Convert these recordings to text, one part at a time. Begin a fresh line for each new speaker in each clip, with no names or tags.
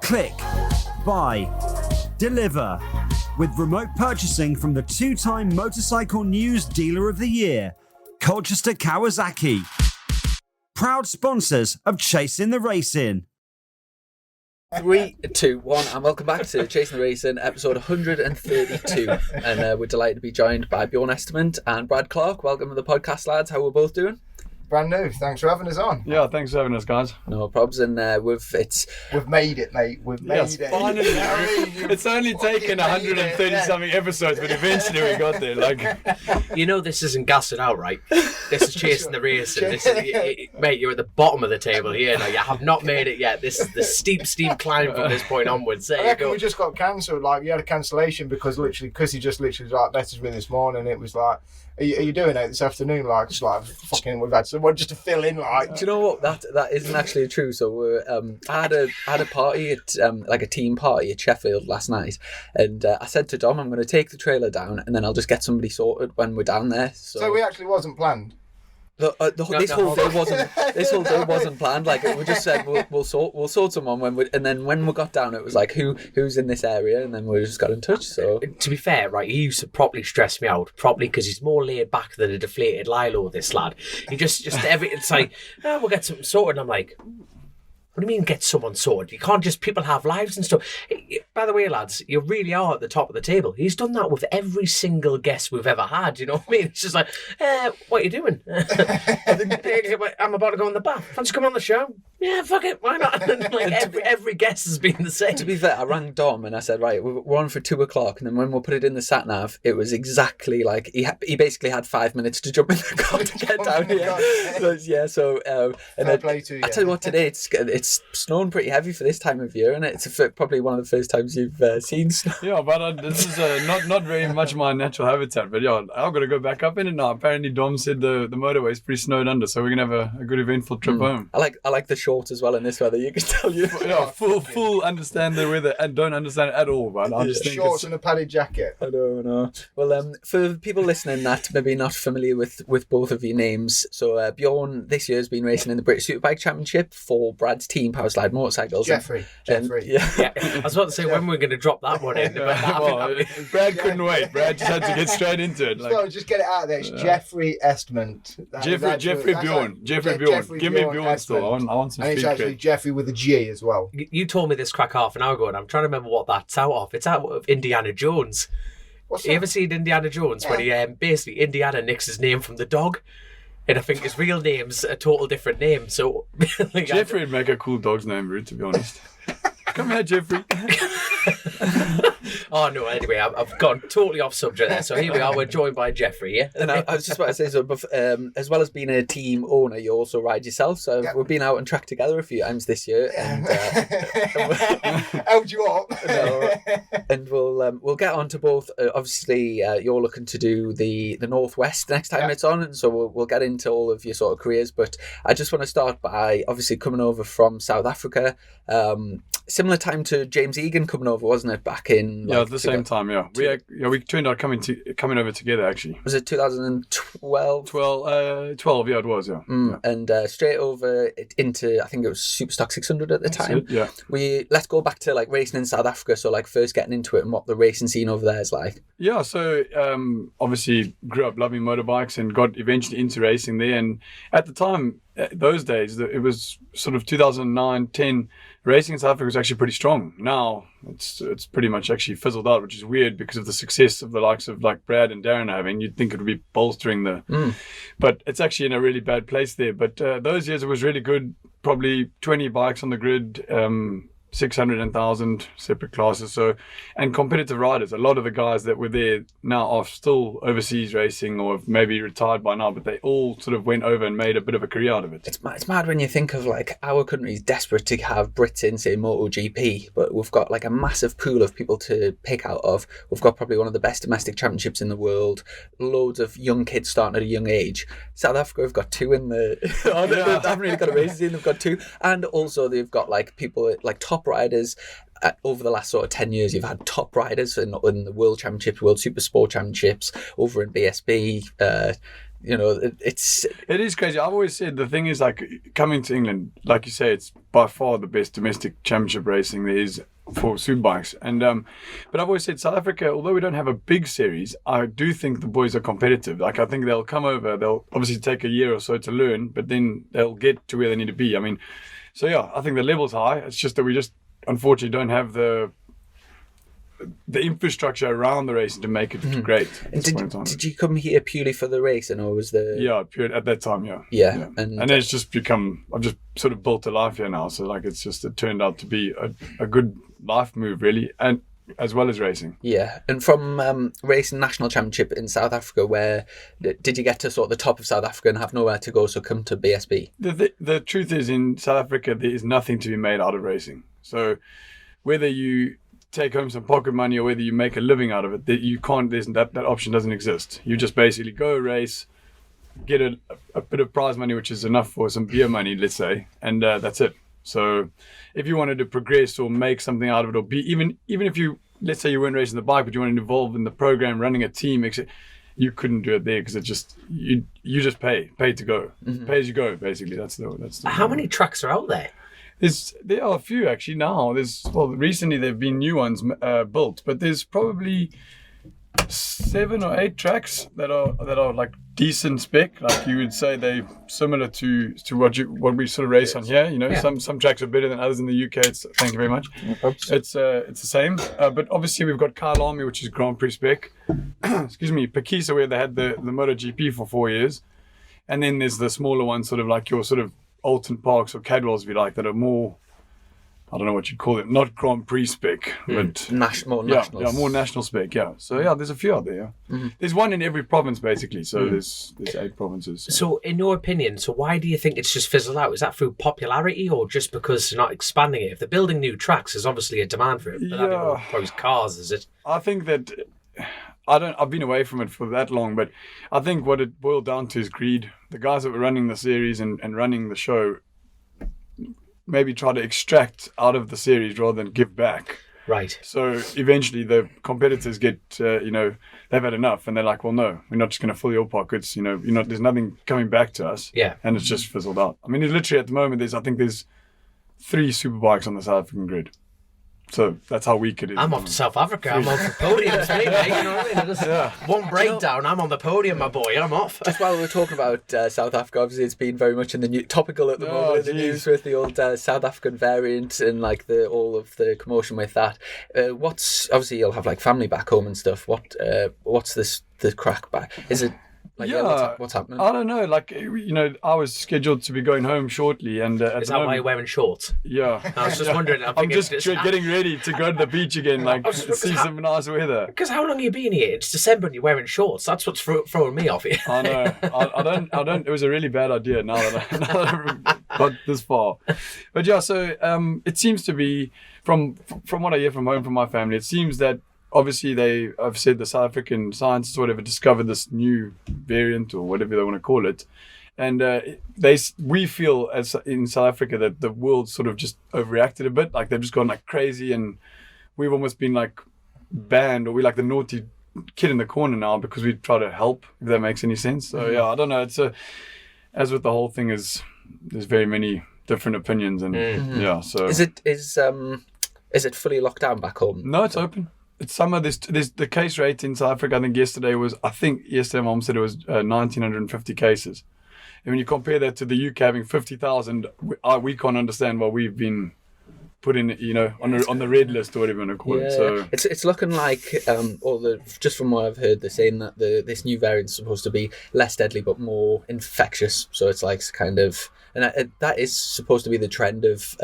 Click, buy, deliver. With remote purchasing from the 2-time Motorcycle News Dealer of the Year, Colchester Kawasaki. Proud sponsors of Chasing the Racing.
3, 2, 1, and welcome back to Chasing the Racing, episode 132. And we're delighted to be joined by Bjorn Estment and Brad Clarke. Welcome to the podcast, lads. How are we both doing?
Brand new. Thanks for having us on.
Yeah, thanks for having us, guys.
No probs, and
we've made it, mate. We've made it.
Finally. It's only taken 130 something episodes, but eventually we got there.
You know, this isn't gassing out, right? This is Chasing the Racing. Mate, you're at the bottom of the table here. Now, you have not made it yet. This is the steep climb from this point onwards. There
I reckon we just got cancelled. You had a cancellation because he literally messaged me this morning. It was like, Are you doing it this afternoon? We've had someone just to fill in.
Do you know what? That isn't actually true. So I had a party at a team party at Sheffield last night, and I said to Dom, I'm going to take the trailer down, and then I'll just get somebody sorted when we're down there. So
we actually wasn't planned.
This whole day wasn't planned. We just said we'll sort someone and then when we got down, it was like who's in this area, and then we just got in touch. So
to be fair, right, he used to properly stress me out, probably because he's more laid back than a deflated Lilo. This lad, he just it's like, we'll get something sorted. And I'm like, what do you mean get someone sorted? You can't just, people have lives and stuff. By the way, lads, you really are at the top of the table. He's done that with every single guest we've ever had, you know what I mean? It's just like, what are you doing? I'm about to go in the bath. Fancy come on the show? Yeah, fuck it, why not? Every guest has been the same.
To be fair, I rang Dom and I said, right, we're on for 2:00, and then when we put it in the sat nav, it was exactly like he basically had 5 minutes to jump in the car to get down here. I tell you what, today it's snowing pretty heavy for this time of year, and it's probably one of the first times you've seen snow.
Yeah, but this is not very much my natural habitat. But yeah, I've got to go back up in it now. Apparently, Dom said the motorway is pretty snowed under, so we're gonna have a good eventful trip home.
I like the shorts as well in this weather. You can tell you.
Yeah, full understand the weather and don't understand it at all. But I just think
shorts and a padded jacket.
I know. Well, for people listening that maybe not familiar with both of your names, so Bjorn this year has been racing in the British Superbike Championship for Brad's team, Powerslide Motorcycles.
Jeffrey.
Yeah. I was about to say when we're going to drop that one in.
Brad couldn't wait. Brad just had to get straight into it.
Just get it out there. It's Jeffrey Estment.
Jeffrey Bjorn. Give me Bjorn still. I want some feedback.
And it's actually Jeffrey with a G as well.
You told me this crack half an hour ago, and I'm trying to remember what that's out of. It's out of Indiana Jones.
What's that?
You ever seen Indiana Jones when he basically Indiana nicks his name from the dog? And I think his real name's a total different name. So
Jeffrey would make a cool dog's name, Rude, to be honest. Come here, Jeffrey.
Oh no! Anyway, I've gone totally off subject there. So here we are. We're joined by Jeffrey. Yeah.
And I was just about to say, so as well as being a team owner, you also ride yourself. So we've been out and tracked together a few times this year. And
held you up.
And we'll get on to both. Obviously, you're looking to do the Northwest next time it's on, and so we'll get into all of your sort of careers. But I just want to start by obviously coming over from South Africa. Similar time to James Egan coming over, wasn't it? Back in
at the same time. Yeah, we turned out coming over together actually.
Was it 2012?
12. Yeah, it was. Yeah.
And straight over into, I think it was Superstock 600 at the time.
Yeah.
Let's go back to racing in South Africa. So first getting into it and what the racing scene over there is like.
Yeah. So obviously grew up loving motorbikes and got eventually into racing there. And at the time, those days, it was sort of 2009, 10. Racing in South Africa was actually pretty strong. Now it's pretty much actually fizzled out, which is weird because of the success of the likes of Brad and Darren having. You'd think it would be bolstering but it's actually in a really bad place there. But those years it was really good. Probably 20 bikes on the grid. 600 and 1,000 separate classes. And competitive riders. A lot of the guys that were there now are still overseas racing or have maybe retired by now, but they all sort of went over and made a bit of a career out of it.
It's mad when you think of our country's desperate to have Brits in, say, MotoGP, but we've got a massive pool of people to pick out of. We've got probably one of the best domestic championships in the world. Loads of young kids starting at a young age. South Africa have got two in the... They haven't really got a racing scene. They've got two. And also they've got people top riders. Over the last sort of 10 years, you've had top riders in the World Championships, World Super Sport Championships, over in BSB.
It is crazy. I've always said the thing is, like, coming to England, like you say, it's by far the best domestic championship racing there is for superbikes. And but I've always said South Africa, although we don't have a big series, I do think the boys are competitive. Like, I think they'll come over. They'll obviously take a year or so to learn, but then they'll get to where they need to be. I mean, so yeah, I think the level's high. It's just that we just unfortunately don't have the infrastructure around the racing to make it great.
And did you come here purely for the racing, or was the...
Yeah, pure at that time,
yeah.
And it's just become, I've just sort of built a life here now, so like it turned out to be a good life move, really, and as well as racing.
Yeah. And from racing national championship in South Africa, where did you get to sort of the top of South Africa and have nowhere to go, so come to BSB? The truth is, in South Africa there is nothing to be made out of racing. So whether you take home some pocket money or whether you make a living out of it, that you can't, that option doesn't exist. You just basically go race, get a bit of prize money, which is enough for some beer money, let's say, and that's it. So if you wanted to progress or make something out of it, or be even if you, let's say you weren't racing the bike but you wanted to involve in the program, running a team, etc., you couldn't do it there because it just you just pay to go, pay as you go, basically. That's the
How many tracks are out there?
There are a few actually now. Recently there have been new ones built, but there's probably 7 or 8 tracks that are like decent spec. Like you would say they similar to what we sort of race on here. Some tracks are better than others in the UK. Thank you very much. It's the same. But obviously we've got Kyle Army, which is Grand Prix spec. Excuse me, Pakisa, where they had the MotoGP for 4 years, and then there's the smaller ones, sort of like your sort of Alton Parks or Cadwells, if you like, that are more, I don't know what you'd call it, not Grand Prix spec, but
national.
Yeah, more national spec. Yeah, so yeah, there's a few out there. Yeah. There's one in every province basically. So there's 8 provinces.
So in your opinion, why do you think it's just fizzled out? Is that through popularity or just because they're not expanding it? If they're building new tracks, there's obviously a demand for it. But that'd be more probably cars, is it?
I think that I've been away from it for that long, but I think what it boiled down to is greed. The guys that were running the series and running the show maybe try to extract out of the series rather than give back.
Right.
So eventually the competitors get, they've had enough and they're like, well, no, we're not just going to fill your pockets. There's nothing coming back to us.
Yeah.
And it's just fizzled out. I mean, literally at the moment, there's 3 superbikes on the South African grid. So that's how weak it is.
I'm off to South Africa. I'm on for podiums, mate. You know what I mean? One breakdown, I'm on the podium, my boy. I'm off.
Just while we're talking about South Africa, obviously it's been very much in the topical at the moment in the news with the old South African variant and like all of the commotion with that. Obviously you'll have like family back home and stuff. What's the crack back? Is it? What's happening?
I don't know. Like, I was scheduled to be going home shortly, and
is that why you're wearing shorts?
Yeah.
I was just wondering.
I'm just getting ready to go to the beach again, see some nice weather.
Because how long have you been here? It's December and you're wearing shorts. That's what's throwing me off here.
I know. I don't. It was a really bad idea. Now that I've got this far, but yeah. So it seems to be from what I hear from home from my family. It seems that. Obviously, I've said the South African scientists or whatever discovered this new variant or whatever they want to call it, and we feel as in South Africa that the world sort of just overreacted a bit, like they've just gone like crazy, and we've almost been like banned, or we're like the naughty kid in the corner now because we try to help, if that makes any sense. So yeah, I don't know. It's as with the whole thing there's very many different opinions, and yeah. So
is it fully locked down back home?
No, it's open. It's summer. There's the case rate in South Africa. I think yesterday Mom said it was 1,950 cases. And when you compare that to the UK having 50,000, we can't understand why we've been put in, on the red list or whatever you want to call it. So
it's looking like, just from what I've heard, they're saying that this new variant is supposed to be less deadly but more infectious. So it's like kind of, and that is supposed to be the trend of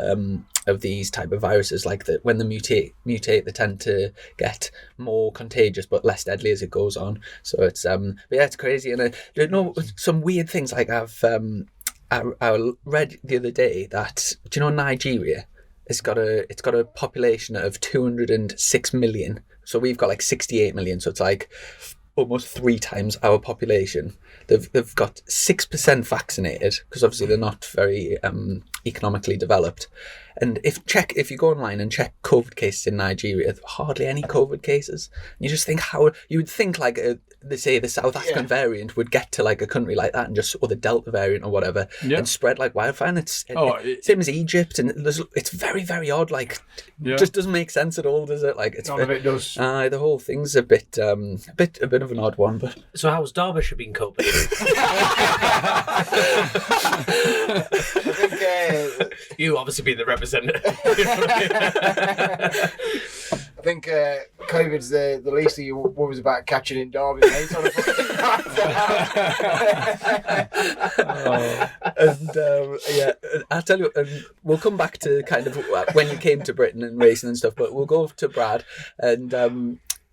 these type of viruses, like that when they mutate, they tend to get more contagious but less deadly as it goes on. So it's it's crazy. And I know some weird things. Like I read the other day that, do you know Nigeria? It's got a population of 206 million. So we've got like 68 million. So it's like almost 3 times our population. They've got 6% vaccinated because obviously they're not very economically developed, And if you go online and check COVID cases in Nigeria, hardly any COVID cases. And you just think how you would think like they say the South African variant would get to like a country like that and just, or the Delta variant or whatever, and spread like wildfire. And same as Egypt, and it's very, very odd. Like, just doesn't make sense at all, does it? Like, it's
none of it does.
The whole thing's a bit of an odd one. But
so how's Derbyshire been coping?
I think
you obviously being the representative.
I think COVID's the least of your worries about catching in Derby, mate.
And I'll tell you, we'll come back to kind of when you came to Britain and racing and stuff, but we'll go to Brad and.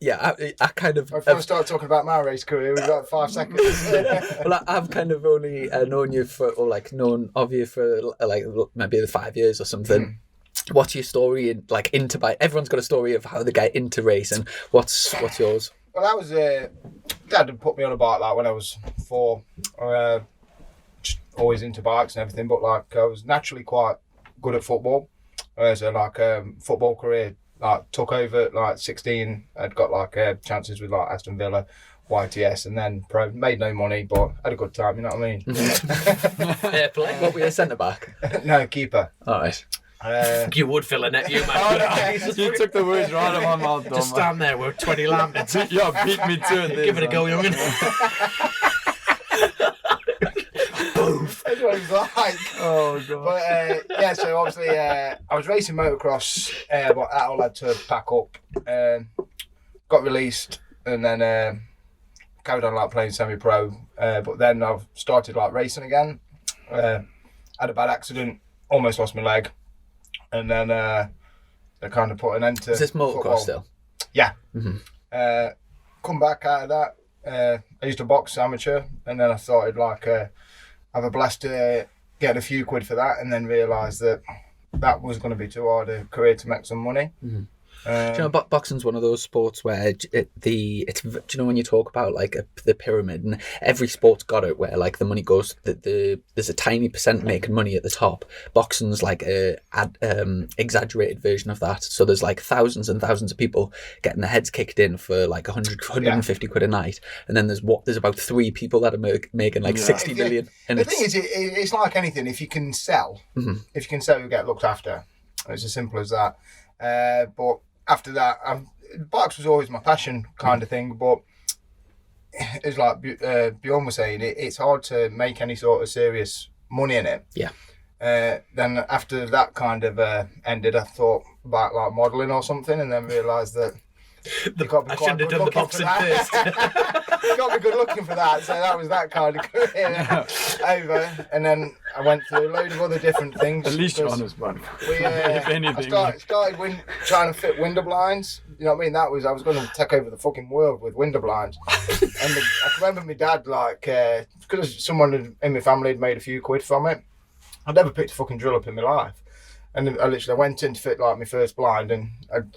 I kind of...
Before I start talking about my race career, we've got 5 seconds.
Well, I've kind of only known you for, or like known of you for like maybe 5 years or something. What's your story into bike? Everyone's got a story of how they get into racing. What's yours?
Well, that was Dad had put me on a bike like when I was 4. Always into bikes and everything, but like I was naturally quite good at football. So like football career. Like took over at like 16. I'd got like chances with like Aston Villa, YTS, and then pro. Made no money, but had a good time. You know what I mean?
Fair play.
What were you, centre back?
No, keeper.
All right.
You would fill a net, you man.
You took the words right out of my mouth, Dom.
Just stand there with 20 lambs.
Yeah, beat me to it.
Give it a go, young'un.
That's what it's like.
Oh god.
But so obviously I was racing motocross, but that all had to pack up. Got released, and then carried on like playing semi-pro. But then I've started like racing again. Had a bad accident, almost lost my leg, and then they kind of put an end to.
Is this motocross
football.
still?
Yeah.
Mm-hmm.
Come back out of that. I used to box amateur, and then I started like have a blast getting a few quid for that, and then realised that was going to be too hard a career to make some money.
Mm-hmm. Do you know, boxing's one of those sports where do you know when you talk about like the pyramid, and every sport's got it where like the money goes, there's a tiny percent making money at the top. Boxing's like a exaggerated version of that. So there's like thousands and thousands of people getting their heads kicked in for like 150 quid a night, and then there's about 3 people that are making like 60 million. And
the thing is, it's like anything. If you can sell, you get looked after. It's as simple as that. But after that, bikes was always my passion kind of thing, but it's like Bjorn was saying, it's hard to make any sort of serious money in it.
Yeah.
Then after that kind of ended, I thought about like modelling or something, and then realised that
I shouldn't have done the boxing first.
You got to be good looking for that, so that was that kind of career over. And then I went through a load of other different things.
At least you're honest, man.
If
anything.
I started trying to fit window blinds. You know what I mean? I was going to take over the fucking world with window blinds. And I can remember my dad, like, because someone in my family had made a few quid from it. I'd never picked a fucking drill up in my life. And I literally went in to fit like my first blind, and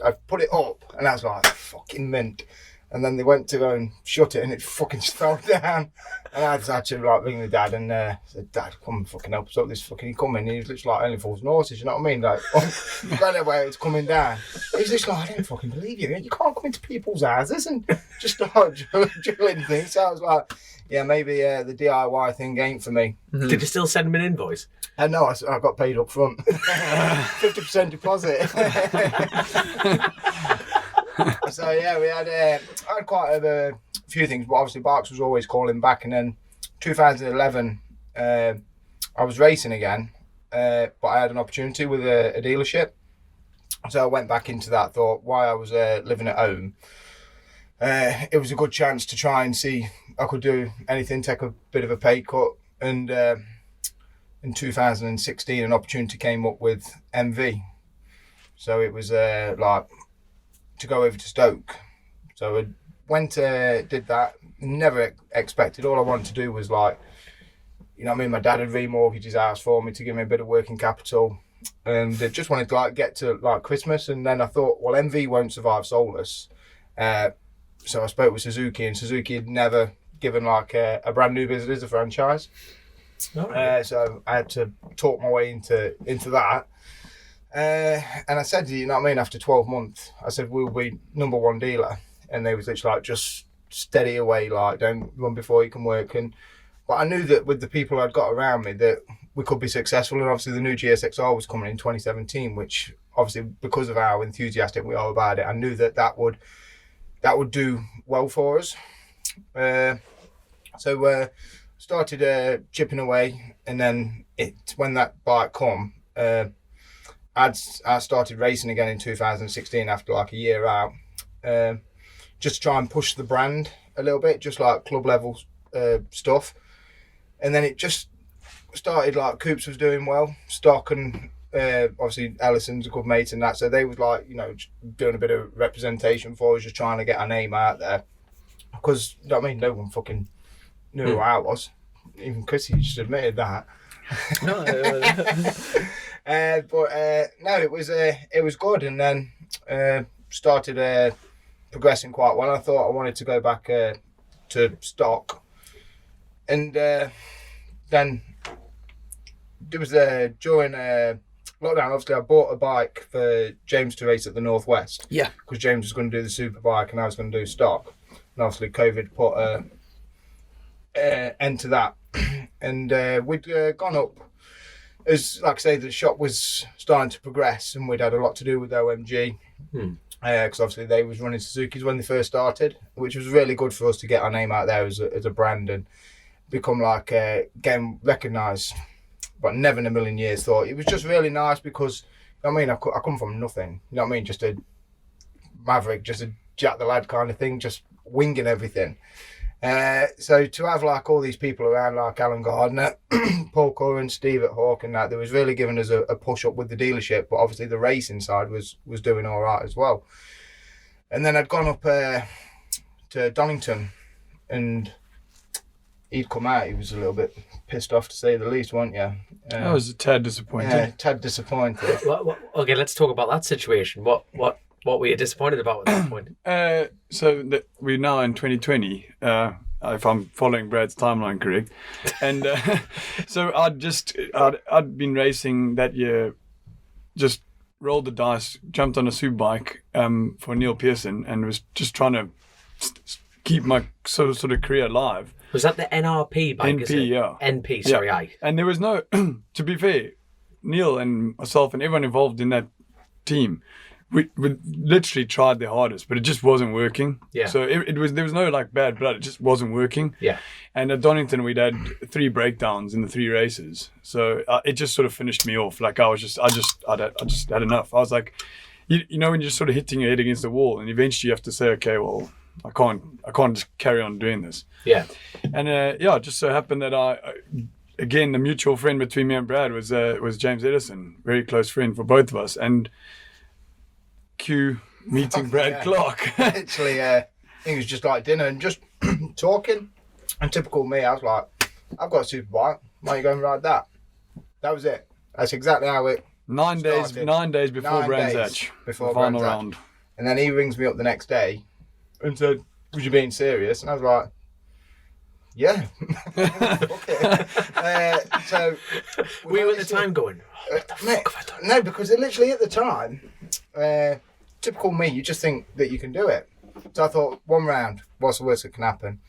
I put it up, and I was like, fucking mint. And then they went to go and shut it, and it fucking just fell down. And I just had to like ring my dad and said, Dad, come and fucking help us up. This fucking, he come in, and he was literally like only fools and horses, you know what I mean? Like, right where it's coming down. He's just like, I didn't fucking believe you. You can't come into people's houses and just start drilling things. So I was like, yeah, maybe the DIY thing ain't for me.
Mm-hmm. Did you still send him an invoice?
No, I got paid up front. 50% deposit. So yeah, I had quite a few things, but obviously Barks was always calling back. And then 2011, I was racing again, but I had an opportunity with a dealership. So I went back into that, thought why I was living at home. It was a good chance to try and see I could do anything, take a bit of a pay cut. And in 2016, an opportunity came up with MV. So it was like to go over to Stoke. So I went, did that, never expected. All I wanted to do was like, you know what I mean, my dad had remortgaged his house for me to give me a bit of working capital. And I just wanted to like get to like Christmas. And then I thought, well, MV won't survive soulless. So I spoke with Suzuki, and Suzuki had never given like a brand new business a franchise. So I had to talk my way into that. And I said, you know what I mean, after 12 months, I said, we'll be number one dealer. And they was literally like, just steady away, like, don't run before you can work. But I knew that with the people I'd got around me that we could be successful. And obviously the new GSXR was coming in 2017, which obviously because of how enthusiastic we are about it, I knew that would do well for us. So started chipping away, and then when that bike come, I started racing again in 2016 after like a year out, just to try and push the brand a little bit, just like club level stuff. And then it just started like Coops was doing well, Stock, and obviously Ellison's a good mate and that. So they was like, you know, doing a bit of representation for us, just trying to get our name out there. Because, you know what I mean, no one fucking knew who I was. Even Chrissy just admitted that.
No,
no, it was good, and then started progressing quite well. I thought I wanted to go back to stock, and then it was during lockdown. Obviously, I bought a bike for James to race at the Northwest.
Yeah,
because James was going to do the super bike and I was going to do stock, and obviously COVID put end to that, and we'd gone up. As like I say, the shop was starting to progress, and we'd had a lot to do with OMG, because obviously they was running Suzuki's when they first started, which was really good for us to get our name out there as a brand and become like getting recognised. But never in a million years thought it was just really nice because, you know what I mean, I come from nothing, you know what I mean, just a maverick, just a Jack the Lad kind of thing, just winging everything. So to have like all these people around, like Alan Gardner, Paul Curran, Steve at Hawk, and that, they was really giving us a push up with the dealership. But obviously the racing side was doing all right as well. And then I'd gone up to Donington, and he'd come out. He was a little bit pissed off, to say the least, weren't you?
I was a tad disappointed.
Yeah, tad disappointed.
Okay, let's talk about that situation. What were you disappointed about at that point?
We're now in 2020, if I'm following Brad's timeline correct. And so I'd been racing that year, just rolled the dice, jumped on a super bike for Neil Pearson, and was just trying to keep my sort of career alive.
Was that the NRP bike?
NP, yeah.
NP, sorry,
yeah.
aye.
And there was no, to be fair, Neil and myself and everyone involved in that team, we literally tried their hardest, but it just wasn't working.
Yeah.
So there was no like bad blood, it just wasn't working.
Yeah.
And at Donington we'd had 3 breakdowns in the 3 races, so it just sort of finished me off. Like I just had enough. I was like, you know, when you're just sort of hitting your head against the wall, and eventually you have to say, okay, well, I can't just carry on doing this.
Yeah.
And it just so happened that again, the mutual friend between me and Brad was James Edison, very close friend for both of us, and Q meeting Brad Clarke.
Literally, it was just like dinner and just talking. And typical me, I was like, I've got a super bike. Why are you going to ride that? That was it. That's exactly how it
9 days.
started.
9 days before
9
Brands
days
Hatch.
before
final
Brands Hatch.
round.
And then he rings me up the next day and said, was you being serious? And I was like, yeah. Okay. So
were you at the time going, what the fuck have I done?
No, because literally at the time, typical me, you just think that you can do it. So I thought, one round, what's the worst that can happen?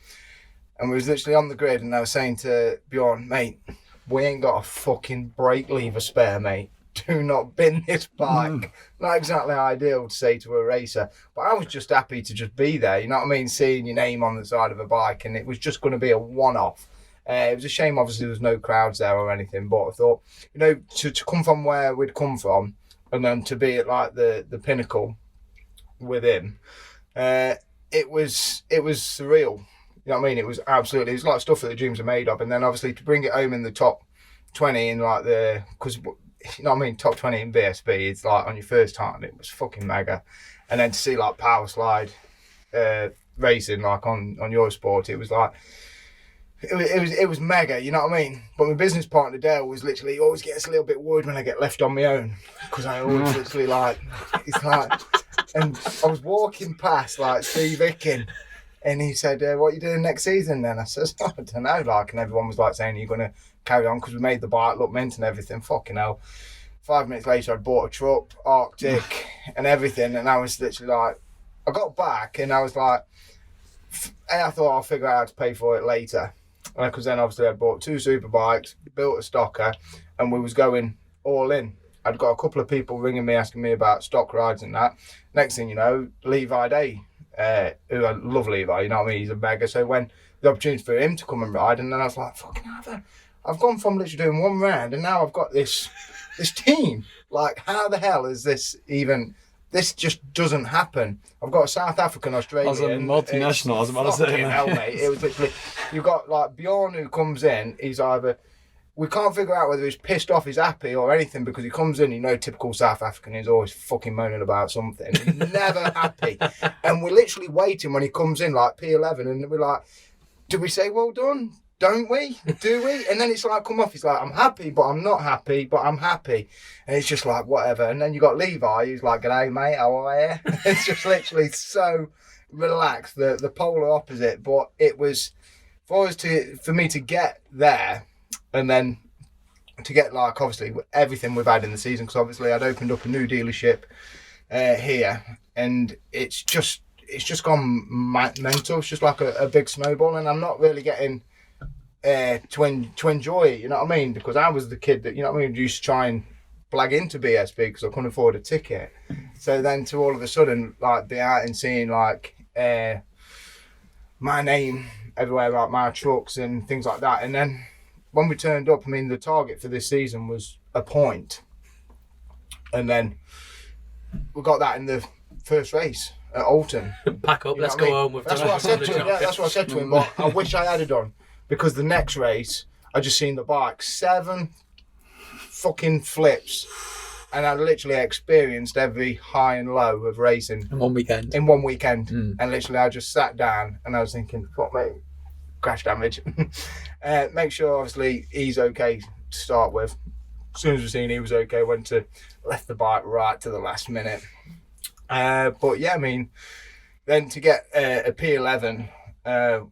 And we was literally on the grid, and I was saying to Bjorn, mate, we ain't got a fucking brake lever spare, mate. Do not bin this bike. Not exactly ideal to say to a racer, but I was just happy to just be there, you know what I mean, seeing your name on the side of a bike, and it was just going to be a one-off. It was a shame, obviously, there was no crowds there or anything, but I thought, you know, to come from where we'd come from, and then to be at like the pinnacle with him, it was surreal. You know what I mean? It was absolutely, it was like stuff that the dreams are made of, and then obviously to bring it home in the top 20 in like because, you know what I mean, top 20 in BSB, it's like on your first time, it was fucking mega. And then to see like Powerslide racing like on Eurosport, it was like, it was mega, you know what I mean? But my business partner Dale was literally, he always gets a little bit worried when I get left on my own, because I always literally like, it's like, and I was walking past like Steve Ickin, and he said, what are you doing next season then? I said, I don't know, like, and everyone was like saying, you're going to carry on, because we made the bike look mint and everything. Fucking hell. 5 minutes later, I'd bought a truck, Arctic, and everything. And I was literally like, I got back and I was like, I thought I'll figure out how to pay for it later. Because then obviously I'd bought 2 super bikes, built a stocker, and we was going all in. I'd got a couple of people ringing me, asking me about stock rides and that. Next thing you know, Levi Day, who I love Levi, you know what I mean? He's a beggar. So when the opportunity for him to come and ride, and then I was like, fucking hell, I've gone from literally doing 1 round, and now I've got this team. Like, how the hell is this even? This just doesn't happen. I've got a South African, Australian.
As a multinational, I was about to say.
Hell, mate. It was literally, you've got like Bjorn who comes in, he's either, we can't figure out whether he's pissed off, he's happy or anything, because he comes in, typical South African, he's always fucking moaning about something. He's never happy. And we're literally waiting when he comes in, like P11, and we're like, do we say well done? Don't we? Do we? And then it's like, come off, he's like, I'm happy, but I'm not happy, but I'm happy. And it's just like, whatever. And then you got Levi, who's like, g'day, mate, how are you? It's just literally so relaxed, the polar opposite. But it was, for me to get there, and then to get, like, obviously, everything we've had in the season, because obviously I'd opened up a new dealership here, and it's just gone mental. It's just like a big snowball, and I'm not really getting to enjoy it, you know what I mean? Because I was the kid that, you know what I mean, used to try and blag into BSB because I couldn't afford a ticket. So then to all of a sudden, like, be out and seeing, like, my name everywhere, like my trucks and things like that. And then when we turned up, I mean, the target for this season was a point. And then we got that in the first race at Alton.
Pack up,
You know
let's
what I
go
mean?
home. We've
That's
done
what I said to him.
job.
Yeah, that's what I said to him. But I wish I had it done, because the next race I just seen the bike 7 fucking flips, and I literally experienced every high and low of racing
In 1 weekend.
in 1 weekend. And literally I just sat down and I was thinking, fuck mate, crash damage. Make sure obviously he's okay to start with. As soon as we seen he was okay, left the bike right to the last minute. But yeah, I mean, then to get a P11,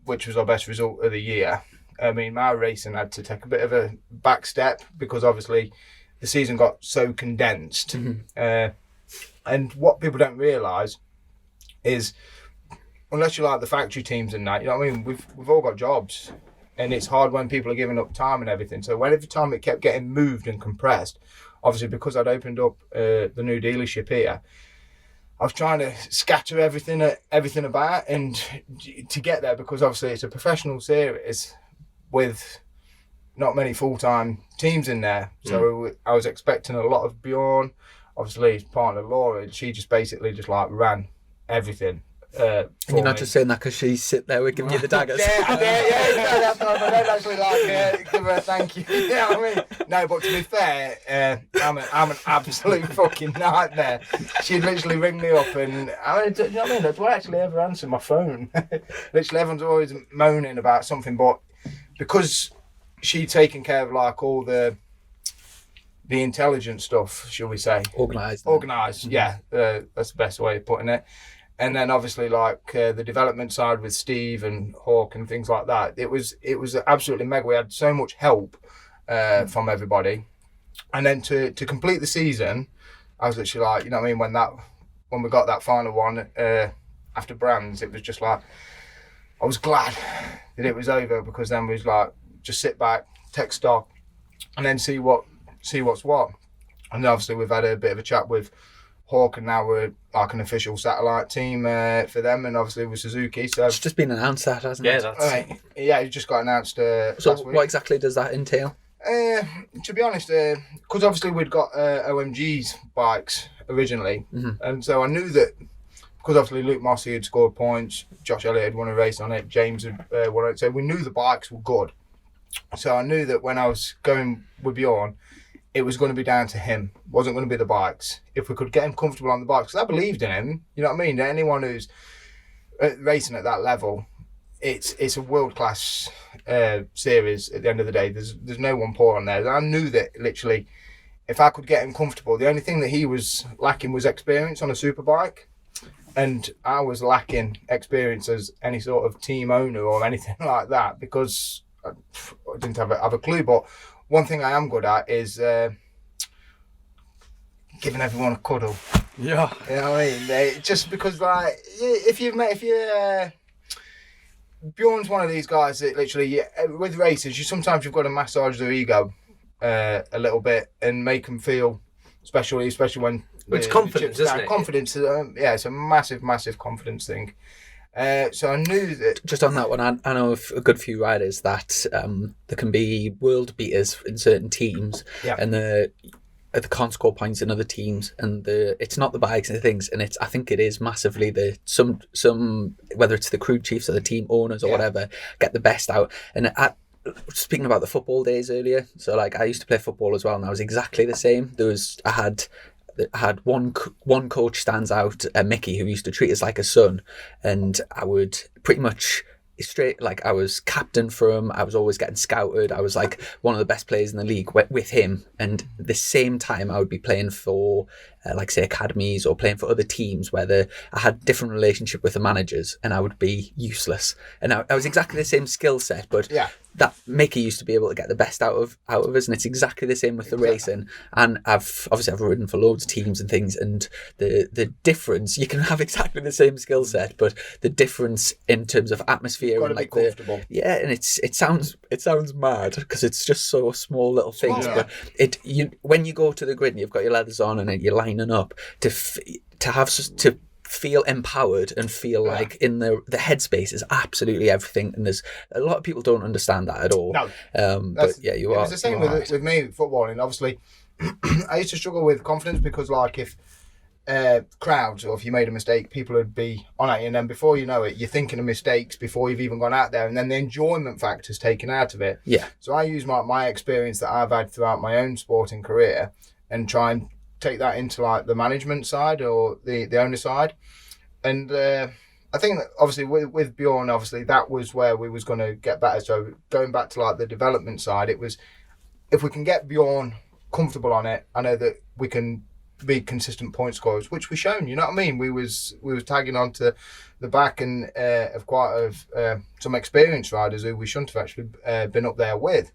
which was our best result of the year, I mean, my racing had to take a bit of a back step, because obviously the season got so condensed. And what people don't realise is, unless you like the factory teams and that, you know what I mean, we've all got jobs, and it's hard when people are giving up time and everything. So when every time it kept getting moved and compressed, obviously because I'd opened up the new dealership here, I was trying to scatter everything about and to get there, because obviously it's a professional series with not many full-time teams in there. So I was expecting a lot of Bjorn, obviously his partner Laura, she just basically just like ran everything.
And you're not just saying that because she's sit there giving you the daggers.
Yeah, that's right. I don't actually like give her a thank you. You know what I mean? No, but to be fair, I'm an absolute fucking nightmare. She'd literally ring me up, and I mean, do you know what I mean? Do I actually ever answer my phone? Literally, everyone's always moaning about something, but because she'd taken care of like all the intelligent stuff, shall we say? Organised, yeah. That's the best way of putting it. And then obviously like the development side with Steve and Hawk and things like that, it was absolutely mega. We had so much help from everybody. And then to complete the season, I was literally like, you know what I mean, when we got that final one after Brands, it was just like, I was glad that it was over, because then we was like, just sit back, take stock, and then see what's what. And obviously we've had a bit of a chat with Hawk, and now we're like an official satellite team for them, and obviously with Suzuki. So
it's just been announced, that hasn't it?
Yeah, it just got announced
so
last week.
What exactly does that entail?
To be honest, because obviously we'd got OMG's bikes originally, and so I knew that, because obviously Luke Mossy had scored points, Josh Elliott had won a race on it, James had won it, so we knew the bikes were good. So I knew that when I was going with Bjorn, it was going to be down to him. It wasn't going to be the bikes. If we could get him comfortable on the bikes, because I believed in him, you know what I mean? Anyone who's racing at that level, it's a world-class series at the end of the day. There's no one poor on there. And I knew that literally, if I could get him comfortable, the only thing that he was lacking was experience on a superbike. And I was lacking experience as any sort of team owner or anything like that, because I didn't have a clue. But one thing I am good at is giving everyone a cuddle.
Yeah.
You know what I mean? Just because, like, Bjorn's one of these guys that literally, with races, sometimes you've got to massage their ego a little bit and make them feel special, especially when
it's confidence, isn't it?
Confidence, it's a massive, massive confidence thing. So I knew that.
Just on that one, I know of a good few riders that there can be world beaters in certain teams, and they can't score points in other teams, and it's not the bikes and the things, and I think it is massively some whether it's the crew chiefs or the team owners or whatever get the best out. And speaking about the football days earlier, so like I used to play football as well, and I was exactly the same. I had one coach stands out, Mickey, who used to treat us like a son, and I would pretty much straight, like I was captain for him. I was always getting scouted. I was like one of the best players in the league with him. And the same time I would be playing for like say academies or playing for other teams where I had different relationship with the managers, and I would be useless. And I was exactly the same skill set, but that Mickey used to be able to get the best out of us, and it's exactly the same with the racing. And I've ridden for loads of teams and things, and the difference, you can have exactly the same skill set, but the difference in terms of atmosphere and like
comfortable.
And it sounds mad because it's just so small little things, but when you go to the grid and you've got your leathers on and you're lining up to feel empowered and feel like in the headspace is absolutely everything, and there's a lot of people don't understand that at all.
No,
but yeah, you are.
It's the same with me footballing. Obviously, I used to struggle with confidence because, like, if crowds or if you made a mistake, people would be on at you, and then before you know it, you're thinking of mistakes before you've even gone out there, and then the enjoyment factor's taken out of it. Yeah. So I use my experience that I've had throughout my own sporting career and try and take that into like the management side or the owner side. And I think that obviously with Bjorn, obviously that was where we was going to get better. So going back to like the development side, it was, if we can get Bjorn comfortable on it, I know that we can be consistent point scorers, which we've shown. You know what I mean? We was tagging onto the back and of quite some experienced riders who we shouldn't have actually been up there with.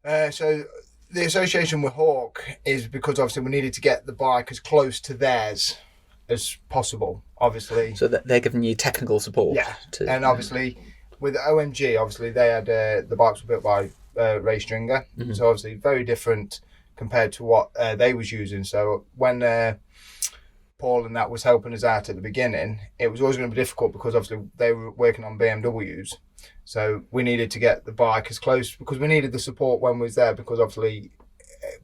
So the association with Hawk is because obviously we needed to get the bike as close to theirs as possible, obviously.
So that they're giving you technical support.
Yeah, and obviously with OMG, obviously they had the bikes were built by Ray Stringer, so obviously very different compared to what they was using. So when Paul and that was helping us out at the beginning, it was always going to be difficult because obviously they were working on BMWs. So we needed to get the bike as close because we needed the support when we was there, because obviously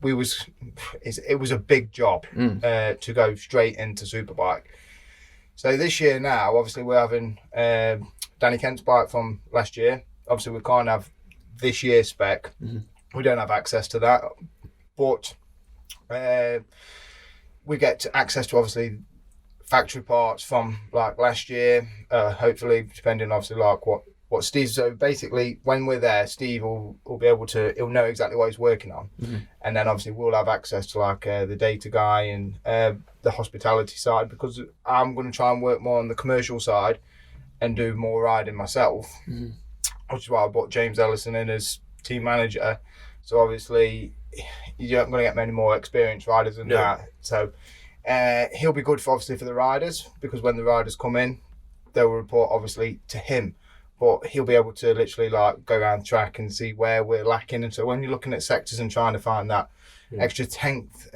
it was a big job to go straight into Superbike. So this year now, obviously we're having Danny Kent's bike from last year. Obviously we can't have this year's spec. We don't have access to that, but we get access to obviously factory parts from like last year, hopefully, depending obviously like what Steve. So basically when we're there, Steve will be able to, he'll know exactly what he's working on, and then obviously we'll have access to like the data guy and the hospitality side, because I'm going to try and work more on the commercial side and do more riding myself, which is why I brought James Ellison in as team manager. So obviously you're not going to get many more experienced riders than that. So he'll be good for obviously for the riders, because when the riders come in, they'll report obviously to him, but he'll be able to literally like go around the track and see where we're lacking. And so when you're looking at sectors and trying to find that extra tenth,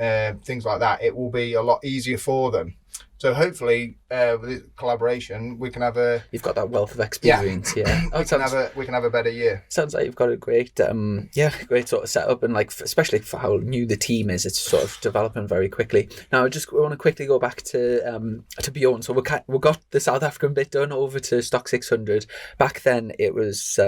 things like that, it will be a lot easier for them. So hopefully, with this collaboration, we can have a.
You've got that wealth of experience, we
can have a better year.
Sounds like you've got a great, great sort of setup, and like especially for how new the team is, it's sort of developing very quickly. Now, I want to quickly go back to Bjorn. So we got the South African bit done over to Stock 600. Back then, it was.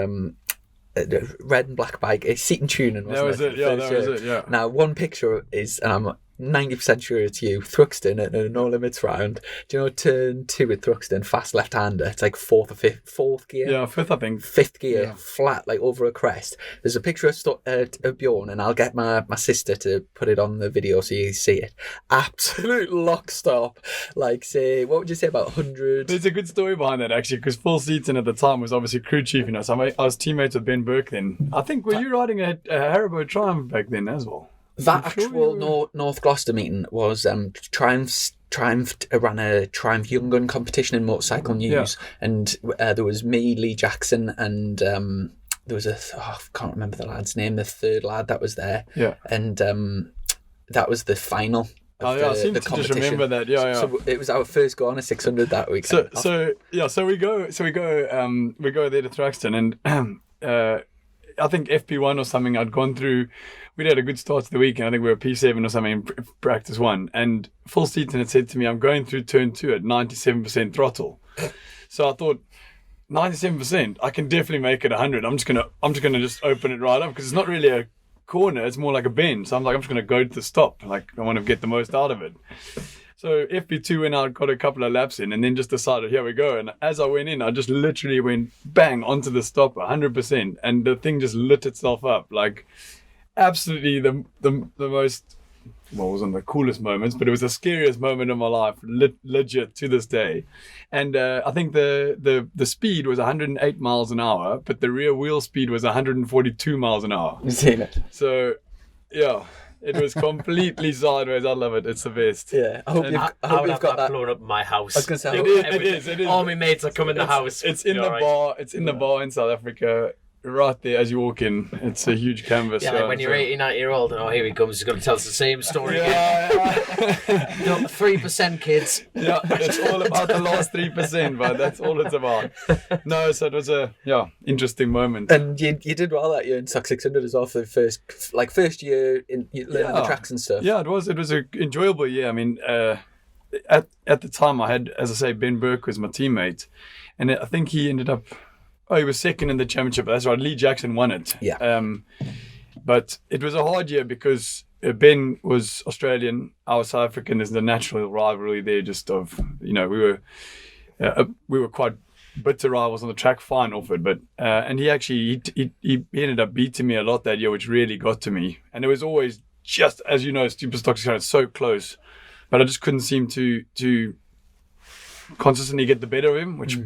A red and black bike, a seat and tuning, wasn't
that was it? Yeah, that was it. Yeah.
Now, one picture is, and I'm 90% sure it's you, Thruxton at a No Limits round. Do you know turn 2 at Thruxton, fast left-hander? It's like fourth gear.
Yeah, fifth, I think.
Fifth gear, flat, like over a crest. There's a picture of Bjorn, and I'll get my sister to put it on the video so you see it. Absolute lock stop. Like, say, what would you say about 100?
There's a good story behind that, actually, because Paul Seaton at the time was obviously crew chief, So I was teammates with Ben Burke then. I think, were you riding a Haribo Triumph back then as well?
That
I'm sure
actual
you were-
North Gloucester meeting was Triumph ran a Triumph Young Gun competition in motorcycle news, and there was me, Lee Jackson, and there was I can't remember the lad's name, the third lad that was there,
Yeah.
and that was the final.
Oh yeah, I seem to just remember that. Yeah.
So it was our first go on a 600 that week.
So we go there to Thruxton, and I think FP1 or something. I'd gone through. We'd had a good start to the week, and I think we were P7 or something in practice 1. And Phil Seaton had said to me, "I'm going through turn 2 at 97% throttle." So I thought, 97%, I can definitely make it 100. I'm just gonna just open it right up, because it's not really a corner, it's more like a bend. So I'm just gonna go to the stop. Like, I want to get the most out of it. So FP2 went out, got a couple of laps in, and then just decided, here we go. And as I went in, I just literally went bang onto the stop 100%, and the thing just lit itself up. Like, absolutely the most, well, it wasn't the coolest moments, but it was the scariest moment of my life, legit to this day. And I think the speed was 108 miles an hour, but the rear wheel speed was 142 miles an hour.
You've seen it.
So, yeah. It was completely sideways. I love it. It's the best.
Yeah, I hope
And
you've, I
I
hope
would
you've
have
got
that
that.
blown up in my house.
I was gonna say,
It is.
All my mates are coming in the house.
It's in
You're
the
right.
bar. It's in the bar in South Africa. Right there as you walk in. It's a huge canvas.
Yeah, like when you're 80, 90-year-old, and here he comes, he's going to tell us the same story again.
Yeah,
Not 3% kids.
yeah, it's all about the last 3%, but that's all it's about. No, so it was a interesting moment.
And you did well that year in SOC 600 as well for the first year in learning the tracks and stuff.
Yeah, it was an enjoyable year. I mean, at the time I had, as I say, Ben Burke was my teammate, and I think he ended up. Oh, he was second in the championship. That's right. Lee Jackson won it.
Yeah.
But it was a hard year because Ben was Australian, I was South African. There's the natural rivalry there. Just of we were quite bitter rivals on the track. Fine off it, but and he actually he ended up beating me a lot that year, which really got to me. And it was always just, as you know, Super Stock's kind of so close, but I just couldn't seem to consistently get the better of him, which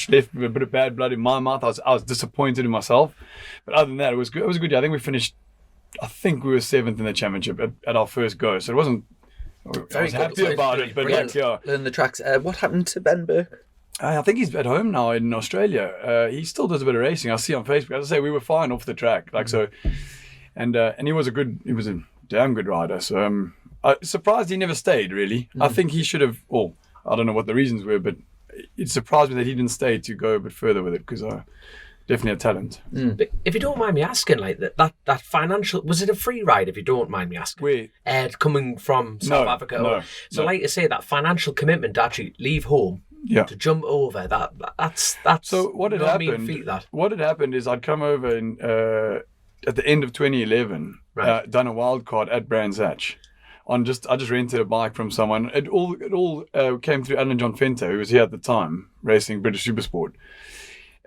left a bit of bad blood in my mouth. I was disappointed in myself, but other than that, it was good. It was a good year. I think we were 7th in the championship at our first go, so it wasn't. I was happy about it, but
Learn the tracks. What happened to Ben Burke?
I think he's at home now in Australia. He still does a bit of racing. I see on Facebook. As I say, we were fine off the track, and he was a damn good rider. So I'm surprised he never stayed. Really, I think he should have. Well, I don't know what the reasons were, but it surprised me that he didn't stay to go a bit further with it, because definitely a talent.
But if you don't mind me asking, like that financial, was it a free ride? If you don't mind me asking, coming from South Africa.
No.
Like you say, that financial commitment to actually leave home, to jump over that's
so what had happened.
Mean feat, that.
What had happened is I'd come over in at the end of 2011, done a wild card at Brands Hatch. I just rented a bike from someone. It all came through Alan John Fenter, who was here at the time, racing British Supersport.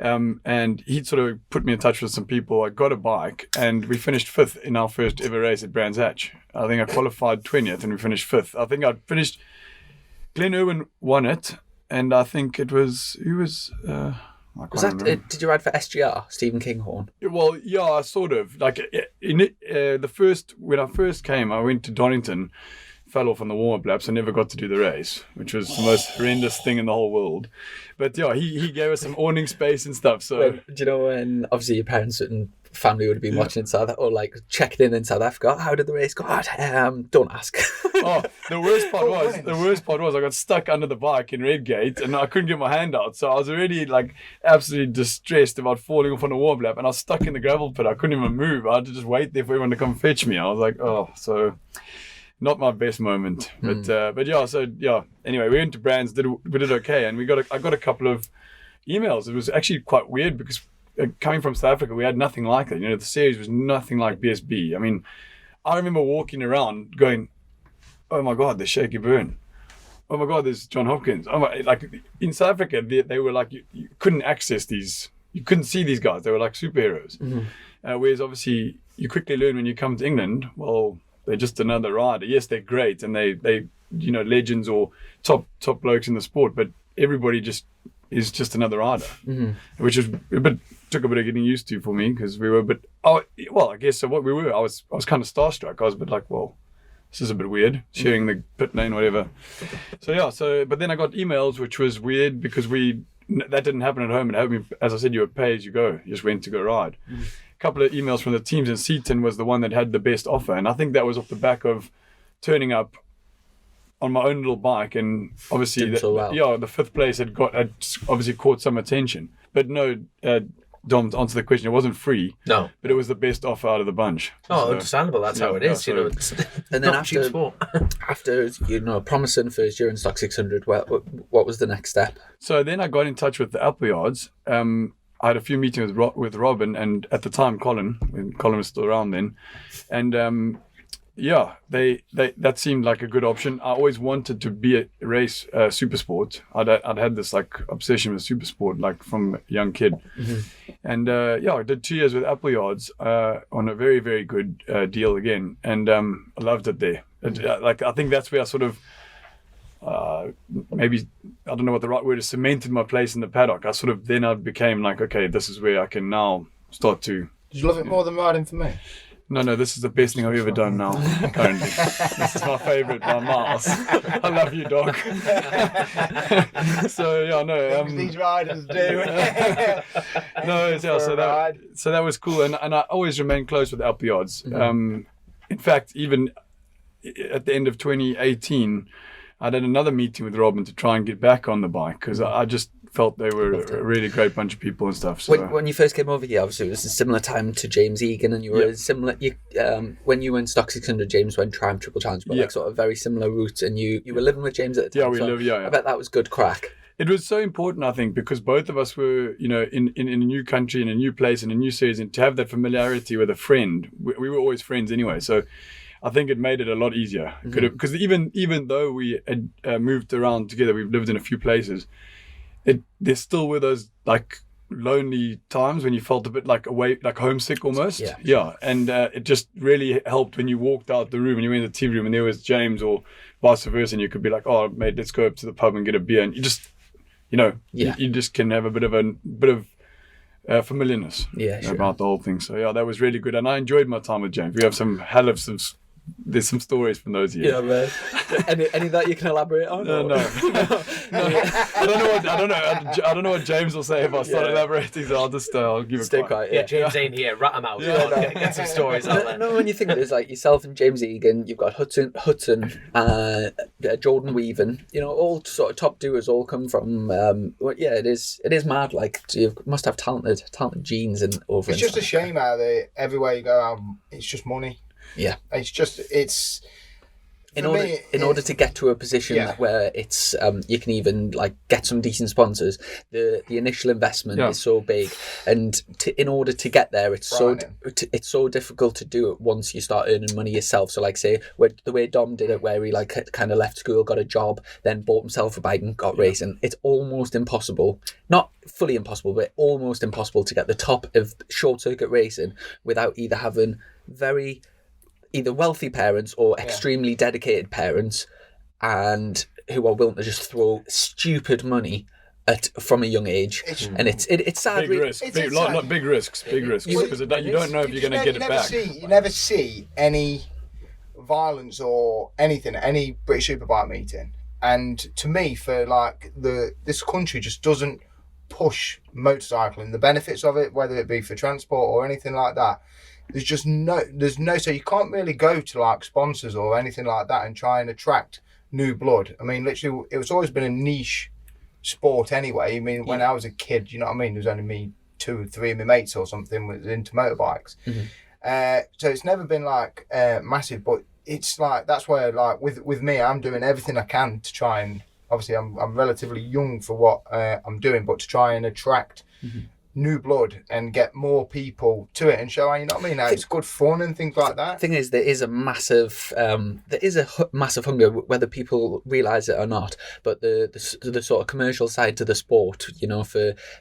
And he'd sort of put me in touch with some people. I got a bike, and we finished 5th in our first ever race at Brands Hatch. I think I qualified 20th, and we finished 5th. I think I'd finished. Glenn Irwin won it, and I think it was
Was that? Did you ride for SGR, Stephen Kinghorn?
Well, yeah, sort of. Like when I first came, I went to Donington, fell off on the warm-up laps, and never got to do the race, which was the most horrendous thing in the whole world. But yeah, he gave us some awning space and stuff. So
do you know when obviously your parents and family would have been watching in South, or like checked in South Africa? How did the race go? Don't ask.
The worst part was I got stuck under the bike in Redgate, and I couldn't get my hand out. So I was already like absolutely distressed about falling off on a warm lap, and I was stuck in the gravel pit. I couldn't even move. I had to just wait there for everyone to come fetch me. I was like, so not my best moment. But yeah. So yeah. Anyway, we went to Brands, we did okay, and I got a couple of emails. It was actually quite weird because coming from South Africa, we had nothing like that. The series was nothing like BSB. I mean, I remember walking around going, oh my God, there's Shaky Byrne. Oh my God, there's John Hopkins. Like in South Africa, they were like, you couldn't access these, you couldn't see these guys. They were like superheroes. Whereas obviously you quickly learn when you come to England, well, they're just another rider. Yes, they're great, and they legends or top blokes in the sport, but everybody is just another rider, which is a bit took a bit of getting used to for me because we were a bit. Oh, well, I guess so. What we were, I was kind of starstruck. I was a bit like, well, this is a bit weird, sharing the pit lane, whatever. So yeah, but then I got emails, which was weird because that didn't happen at home. At home, as I said, you were pay as you go. You just went to go ride. A couple of emails from the teams, and Seaton was the one that had the best offer, and I think that was off the back of turning up on my own little bike, and obviously, the fifth place had obviously caught some attention. But no, Dom, to answer the question, it wasn't free.
No,
but it was the best offer out of the bunch.
Oh, so, understandable. That's how it is.
So,
it's
and then after promising first year in Stock 600, what was the next step?
So then I got in touch with the Appleyards. I had a few meetings with Robin and at the time Colin, when Colin was still around then, and that seemed like a good option. I always wanted to be a race super sport. I'd had this like obsession with super sport like from a young kid, and I did 2 years with Appleyards on a very, very good deal again, and I loved it there. I think that's where I sort of maybe, I don't know what the right word is, cemented my place in the paddock. I became like, okay, this is where I can now start to.
Did you love it more than riding for me?
No, this is the best thing I've ever done now, currently. This is my favourite by miles. I love you, dog. So, yeah, no.
These riders do.
So that was cool. And I always remained close with Appleyards. In fact, even at the end of 2018, I did another meeting with Robin to try and get back on the bike because I just felt they were a really great bunch of people and stuff. So.
When you first came over here, obviously it was a similar time to James Egan, and you were similar. When you went Stock 600, James went Triumph Triple Challenge, but like sort of very similar routes, and you were living with James at the time. I bet that was good crack.
It was so important, I think, because both of us were, in a new country, in a new place, in a new series, and to have that familiarity with a friend. We were always friends anyway, so I think it made it a lot easier. Because even though we had moved around together, we've lived in a few places, there still were those like lonely times when you felt a bit like away, like homesick almost. And it just really helped when you walked out the room and you went in the TV room and there was James or vice versa, and you could be like, oh mate, let's go up to the pub and get a beer, and you just you just can have a bit of familiarness about the whole thing. So that was really good, and I enjoyed my time with James. We have there's some stories from those years.
Yeah, man. Any that you can elaborate on?
No. I don't know what James will say if I start elaborating. So I'll give it.
Stay quiet.
Yeah, James ain't here. Rat him out. Get some stories out there.
No, when you think of it, it's like yourself and James Egan. You've got Hudson, Jordan Weaven. All sort of top doers all come from. It is mad. Like you must have talented genes and over.
It's just a shame how everywhere you go, it's just money.
Yeah,
it's
in order to get to a position where it's you can even like get some decent sponsors. The initial investment is so big, and in order to get there, it's so difficult to do it once you start earning money yourself. So like say the way Dom did it, where he like kind of left school, got a job, then bought himself a bike and got racing. It's almost impossible, not fully impossible, but almost impossible to get the top of short circuit racing without either having either wealthy parents or extremely dedicated parents, and who are willing to just throw stupid money from a young age. And it's sad.
Big risks, big risks, because you don't know if you're going to get it back.
You never see any violence or anything at any British Superbike meeting. And to me, for like this country just doesn't push motorcycling, the benefits of it, whether it be for transport or anything like that. So you can't really go to like sponsors or anything like that and try and attract new blood. I mean, literally, it's always been a niche sport anyway. I mean, when I was a kid, you know what I mean? There was only me, 2 or 3 of my mates or something was into motorbikes. So it's never been like massive, but it's like, that's where like with me, I'm doing everything I can to try and, obviously I'm relatively young for what I'm doing, but to try and attract new blood and get more people to it and show, you know what I mean? It's good fun and things like that.
The thing is, there is a massive hunger, whether people realise it or not. But the sort of commercial side to the sport,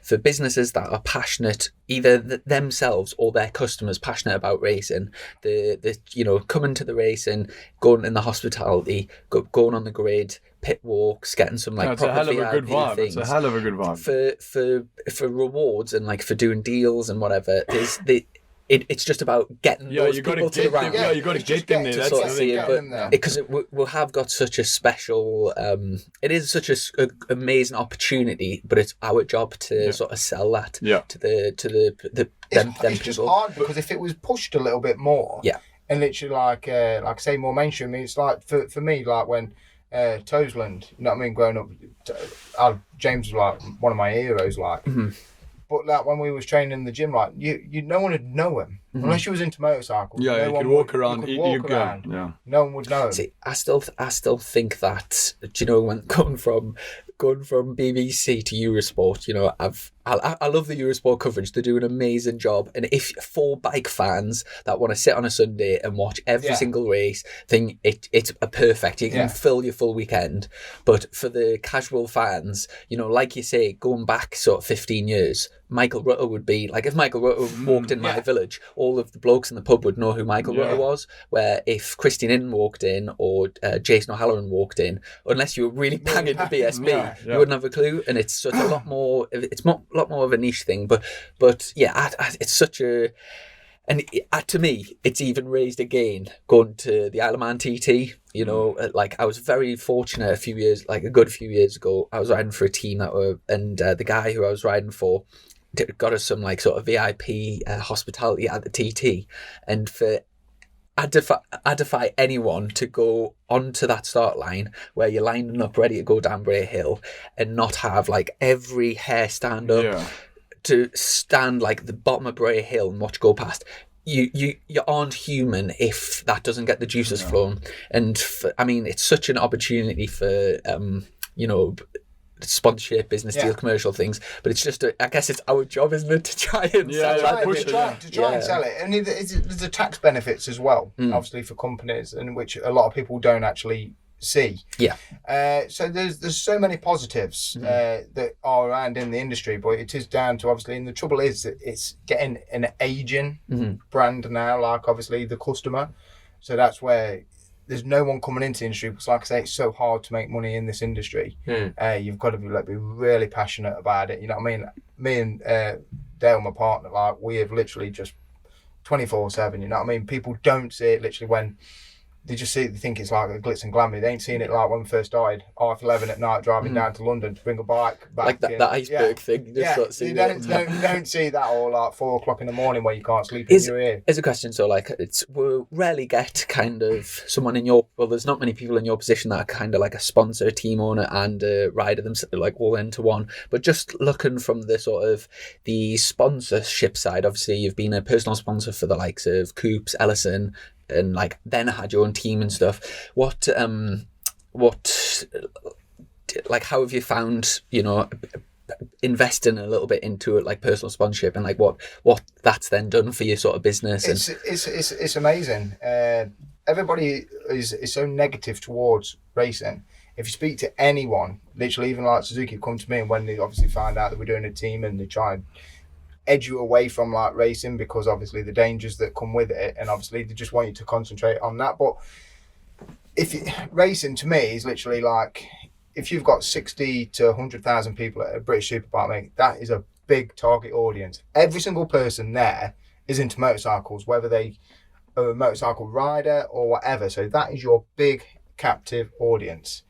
for businesses that are passionate, either themselves or their customers passionate about racing, the coming to the racing, going in the hospitality, going on the grid, pit walks, getting some like
it's a
proper
hell of a good
VIP
vibe.
things.
It's a hell of a good vibe.
For rewards and like for doing deals and whatever. It's just about getting those
you got
people
to
to the
get them.
round.
Yeah, you got to get them there.
To
That's
sort
the
of see
thing.
it,
Get them there.
because we'll have got such a special. It is such a amazing opportunity, but it's our job to sort of sell that to the
It's just
people.
hard because if it was pushed a little bit more, and literally like I say, more mainstream. It's like for me, like when Toesland, you know what I mean, growing up, James was like one of my heroes, like.
Mm-hmm.
But like when we was training in the gym, like you no one would know him unless you was into motorcycles.
Yeah,
no
you
one
could walk
would,
around.
You could walk around.
Yeah.
No one would know him.
See, I still think that, do you know, when going from BBC to Eurosport, you know, I love the Eurosport coverage. They do an amazing job. And if for bike fans that want to sit on a Sunday and watch every single race, think it's a perfect. You can fill your full weekend. But for the casual fans, you know, like you say, going back sort of 15 years, Michael Rutter would be like, if Michael Rutter walked in my village, all of the blokes in the pub would know who Michael Rutter was. Where if Christian Inn walked in or Jason O'Halloran walked in, unless you were really banging the BSB, you wouldn't have a clue. And it's such a lot more. It's a lot more of a niche thing. But yeah, it's such a. And to me, it's even raised again going to the Isle of Man TT. You know, like I was very fortunate a good few years ago. I was riding for a team the guy who I was riding for got us some like sort of VIP hospitality at the TT, and I defy anyone to go onto that start line where you're lining up ready to go down Bray Hill and not have like every hair stand up to stand like the bottom of Bray Hill and watch go past. You aren't human if that doesn't get the juices flowing. And I mean, it's such an opportunity for you know, sponsorship, business deal, commercial things, but it's just I guess it's our job, isn't it, to try and sell that.
To try and sell it. And there's the tax benefits as well, obviously for companies, and which a lot of people don't actually see. So there's so many positives that are around in the industry, but it is down to obviously, and the trouble is that it's getting an aging brand now, like obviously the customer. So that's where there's no one coming into the industry, because like I say, it's so hard to make money in this industry. You've got to be really passionate about it. You know what I mean? Me and Dale, my partner, like we have literally just 24/7. You know what I mean? People don't see it literally when they just see it, they think it's like a glitz and glamour. They ain't seen it like when we first started, half 11 at night, driving down to London to bring a bike back.
Like that iceberg thing. You just sort of see
you don't see that, or like 4 o'clock in the morning where you can't sleep in your ear.
Here's a question. So like, we'll rarely get kind of someone there's not many people in your position that are kind of like a sponsor, team owner and a rider, them like all into one. But just looking from the sort of the sponsorship side, obviously you've been a personal sponsor for the likes of Coops, Ellison, and like then had your own team and stuff. What like how have you found, you know, investing a little bit into it, like personal sponsorship, and like what that's then done for your sort of business?
It's amazing. Everybody is so negative towards racing. If you speak to anyone, literally even like Suzuki come to me, and when they obviously find out that we're doing a team, and they try and edge you away from like racing because obviously the dangers that come with it, and obviously they just want you to concentrate on that. But racing to me is literally like, if you've got 60 to 100,000 people at a British Superbike meet, that is a big target audience. Every single person there is into motorcycles, whether they are a motorcycle rider or whatever. So that is your big captive audience.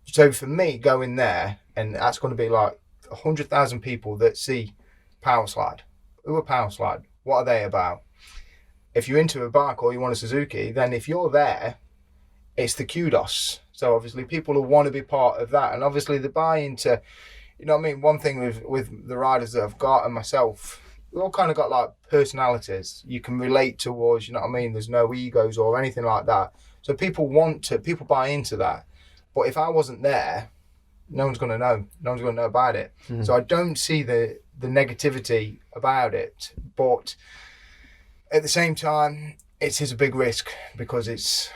So for me, going there, and that's going to be like 100,000 people that see Powerslide. Who are Powerslide? What are they about? If you're into a bike or you want a Suzuki, then if you're there, it's the kudos. So obviously people will want to be part of that, and obviously they buy into, you know what I mean? One thing with the riders that I've got and myself, we all kind of got like personalities you can relate towards, you know what I mean? There's no egos or anything like that. So people buy into that. But if I wasn't there, no one's going to know. No one's going to know about it. So I don't see the negativity about it. But at the same time, it is a big risk because it's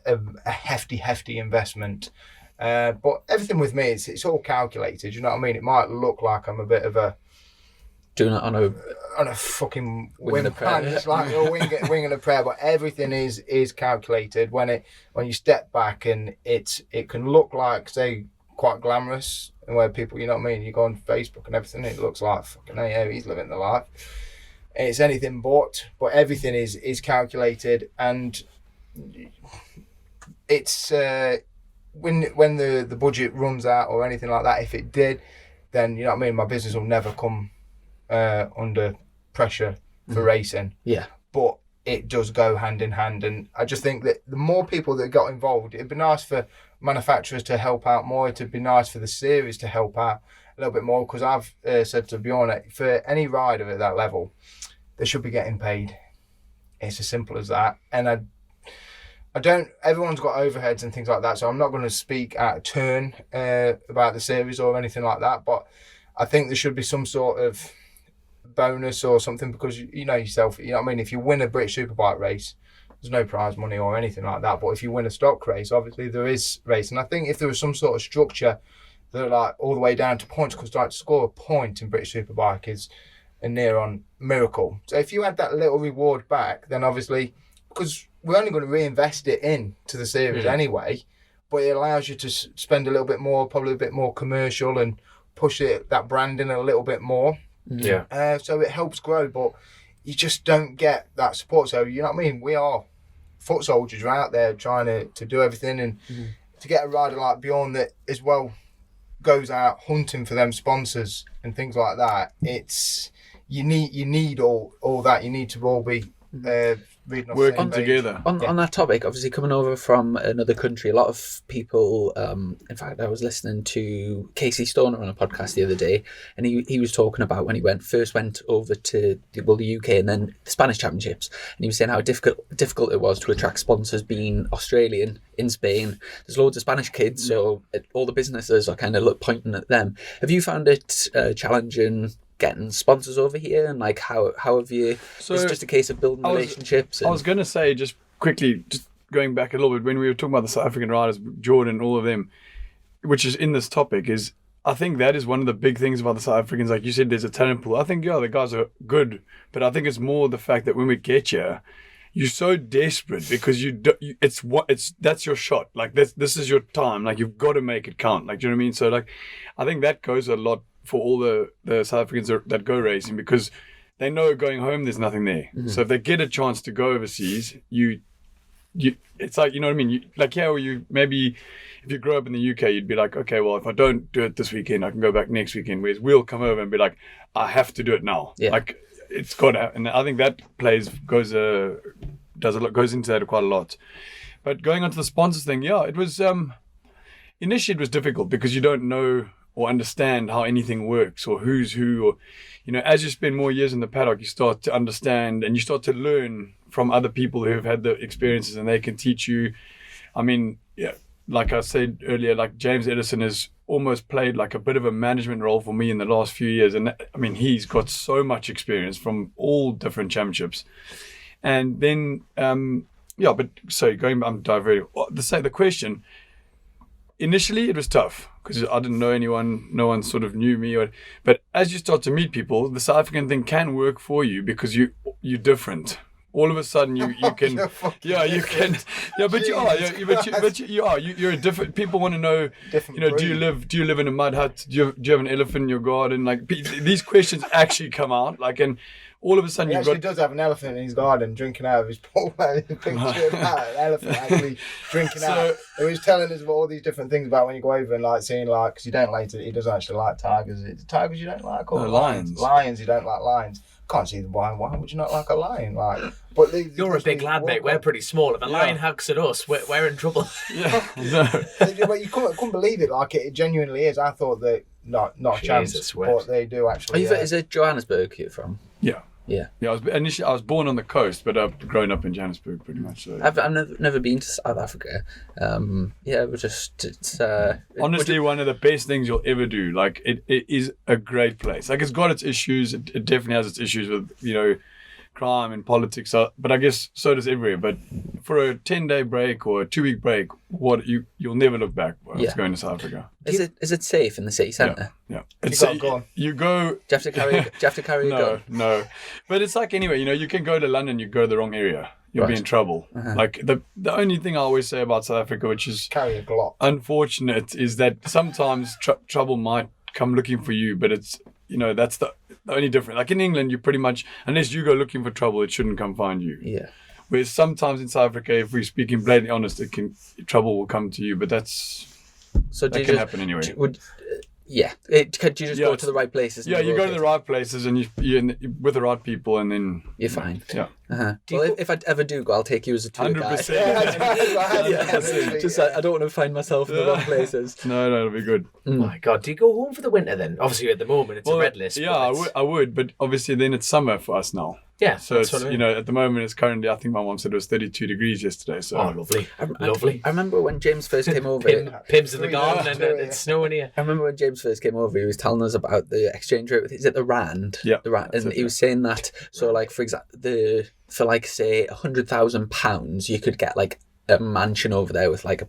a hefty investment. But everything with me, it's all calculated. You know what I mean? It might look like I'm a bit of a
doing it on
a fucking
Wing and a prayer.
man, it's like a wing and a prayer, but everything is calculated when you step back, and it can look like, say, quite glamorous, and where people, you know what I mean, you go on Facebook and everything, it looks like fucking, yeah, he's living the life. It's anything but everything is calculated, and it's when the budget runs out or anything like that, if it did, then, you know what I mean, my business will never come under pressure for racing.
Yeah.
But it does go hand in hand, and I just think that the more people that got involved, it'd be nice for manufacturers to help out more. It'd be nice for the series to help out a little bit more, because I've said to Bjorn, for any rider at that level, they should be getting paid. It's as simple as that. And I don't, everyone's got overheads and things like that, so I'm not going to speak out of turn about the series or anything like that, but I think there should be some sort of bonus or something, because you know yourself, you know what I mean, if you win a British Superbike race, there's no prize money or anything like that, but if you win a stock race, obviously there is race. And I think if there was some sort of structure that, like, all the way down to points, because like to score a point in British Superbike is a near on miracle. So if you had that little reward back, then obviously, because we're only going to reinvest it into the series anyway, but it allows you to spend a little bit more, probably a bit more commercial, and push that branding a little bit more.
Yeah.
So it helps grow, but you just don't get that support. So, you know what I mean? We are foot soldiers, we're out there trying to do everything, and to get a rider like Bjorn that as well goes out hunting for them sponsors and things like that, it's you need all that. You need to all be reading off
working together.
On that topic, obviously coming over from another country, a lot of people, in fact, I was listening to Casey Stoner on a podcast the other day, and he was talking about when he first went over to the UK and then the Spanish Championships, and he was saying how difficult it was to attract sponsors being Australian in Spain. There's loads of Spanish kids, so all the businesses are kind of pointing at them. Have you found it challenging getting sponsors over here, and like how have you,
So
it's just a case of building relationships?
I was going to say, just quickly, just going back a little bit, when we were talking about the South African riders, Jordan, all of them, which is in this topic, is I think that is one of the big things about the South Africans. Like you said, there's a talent pool. I think, yeah, the guys are good, but I think it's more the fact that when we get here, you're so desperate because that's your shot. Like this is your time. Like you've got to make it count. Like, do you know what I mean? So like, I think that goes a lot for all the South Africans that go racing, because they know going home there's nothing there. So if they get a chance to go overseas, you it's like, you know what I mean? Maybe if you grow up in the UK, you'd be like, okay, well, if I don't do it this weekend, I can go back next weekend. Whereas we'll come over and be like, I have to do it now. Yeah. Like it's got to, and I think that goes into that quite a lot. But going on to the sponsors thing, yeah, it was initially it was difficult because you don't know or understand how anything works or who's who, or, you know, as you spend more years in the paddock, you start to understand and you start to learn from other people who have had the experiences, and they can teach you. I mean, yeah, like I said earlier, like James Edison has almost played like a bit of a management role for me in the last few years. And I mean, he's got so much experience from all different championships. And then, but sorry, I'm diverting. The question, initially it was tough because I didn't know anyone, no one sort of knew me. But as you start to meet people, the South African thing can work for you because you're different. All of a sudden, you can, you can, but you're a different. People want to know, different, you know, breed. Do you live in a mud hut? Do you have an elephant in your garden? Like these questions actually come out, like, and all of a sudden
he actually does have an elephant in his garden drinking out of his pool. Picture of that, an elephant actually drinking out. He was telling us all these different things about when you go over and like seeing, like, because you don't like it. He doesn't actually like tigers. It's tigers you don't like, or
lions.
Lions you don't like lions. Can't see the why. Why would you not like a lion? Like, but
you're a big lad, mate. We're pretty small. If a lion hugs at us, we're in trouble.
But you couldn't believe it. Like it genuinely is. I thought that not a chance, but they do actually.
Is it Johannesburg you're from?
Yeah.
Yeah.
I was born on the coast, but I've grown up in Johannesburg pretty much. So.
I've never been to South Africa. It's
honestly one of the best things you'll ever do. Like it is a great place. Like it's got its issues. It definitely has its issues with, you know, crime and politics. But I guess so does everywhere. But for a 10-day break or a 2-week break, you'll never look back. Going to South Africa.
Is it safe in the city centre?
Yeah.
You got a gun.
You go.
Do you have to carry a gun?
No. But it's like anyway, you can go to London, you go to the wrong area. You'll be in trouble. Like the only thing I always say about South Africa, which is
Carry a Glock.
unfortunate, is that sometimes trouble might come looking for you, but it's that's the only difference. Like in England, you pretty much, unless you go looking for trouble, it shouldn't come find you.
Yeah.
Whereas sometimes in South Africa, if we're speaking blatantly honest, trouble will come to you, but that can happen anyway.
Do you just go to the right places?
Yeah, you go to the right places and you're with the right people, and then
you're fine.
Yeah.
Well, if I ever do go, I'll take you as a tour guide.
100%.
Just I don't want to find myself in the wrong places.
No, it'll be good.
Oh my God, do you go home for the winter then? Obviously, at the moment, it's a red list.
Yeah, I would, but obviously then it's summer for us now.
Yeah,
so it's, at the moment it's currently, I think my mom said it was 32 degrees yesterday. So
lovely, lovely.
I remember when James first came over.
Pim's in the garden and it's snowing here.
I remember when James first came over, he was telling us about the exchange rate. Is it the rand?
Yeah,
the rand, and he was saying that. So, like for example, for like say £100,000, you could get like a mansion over there with like a.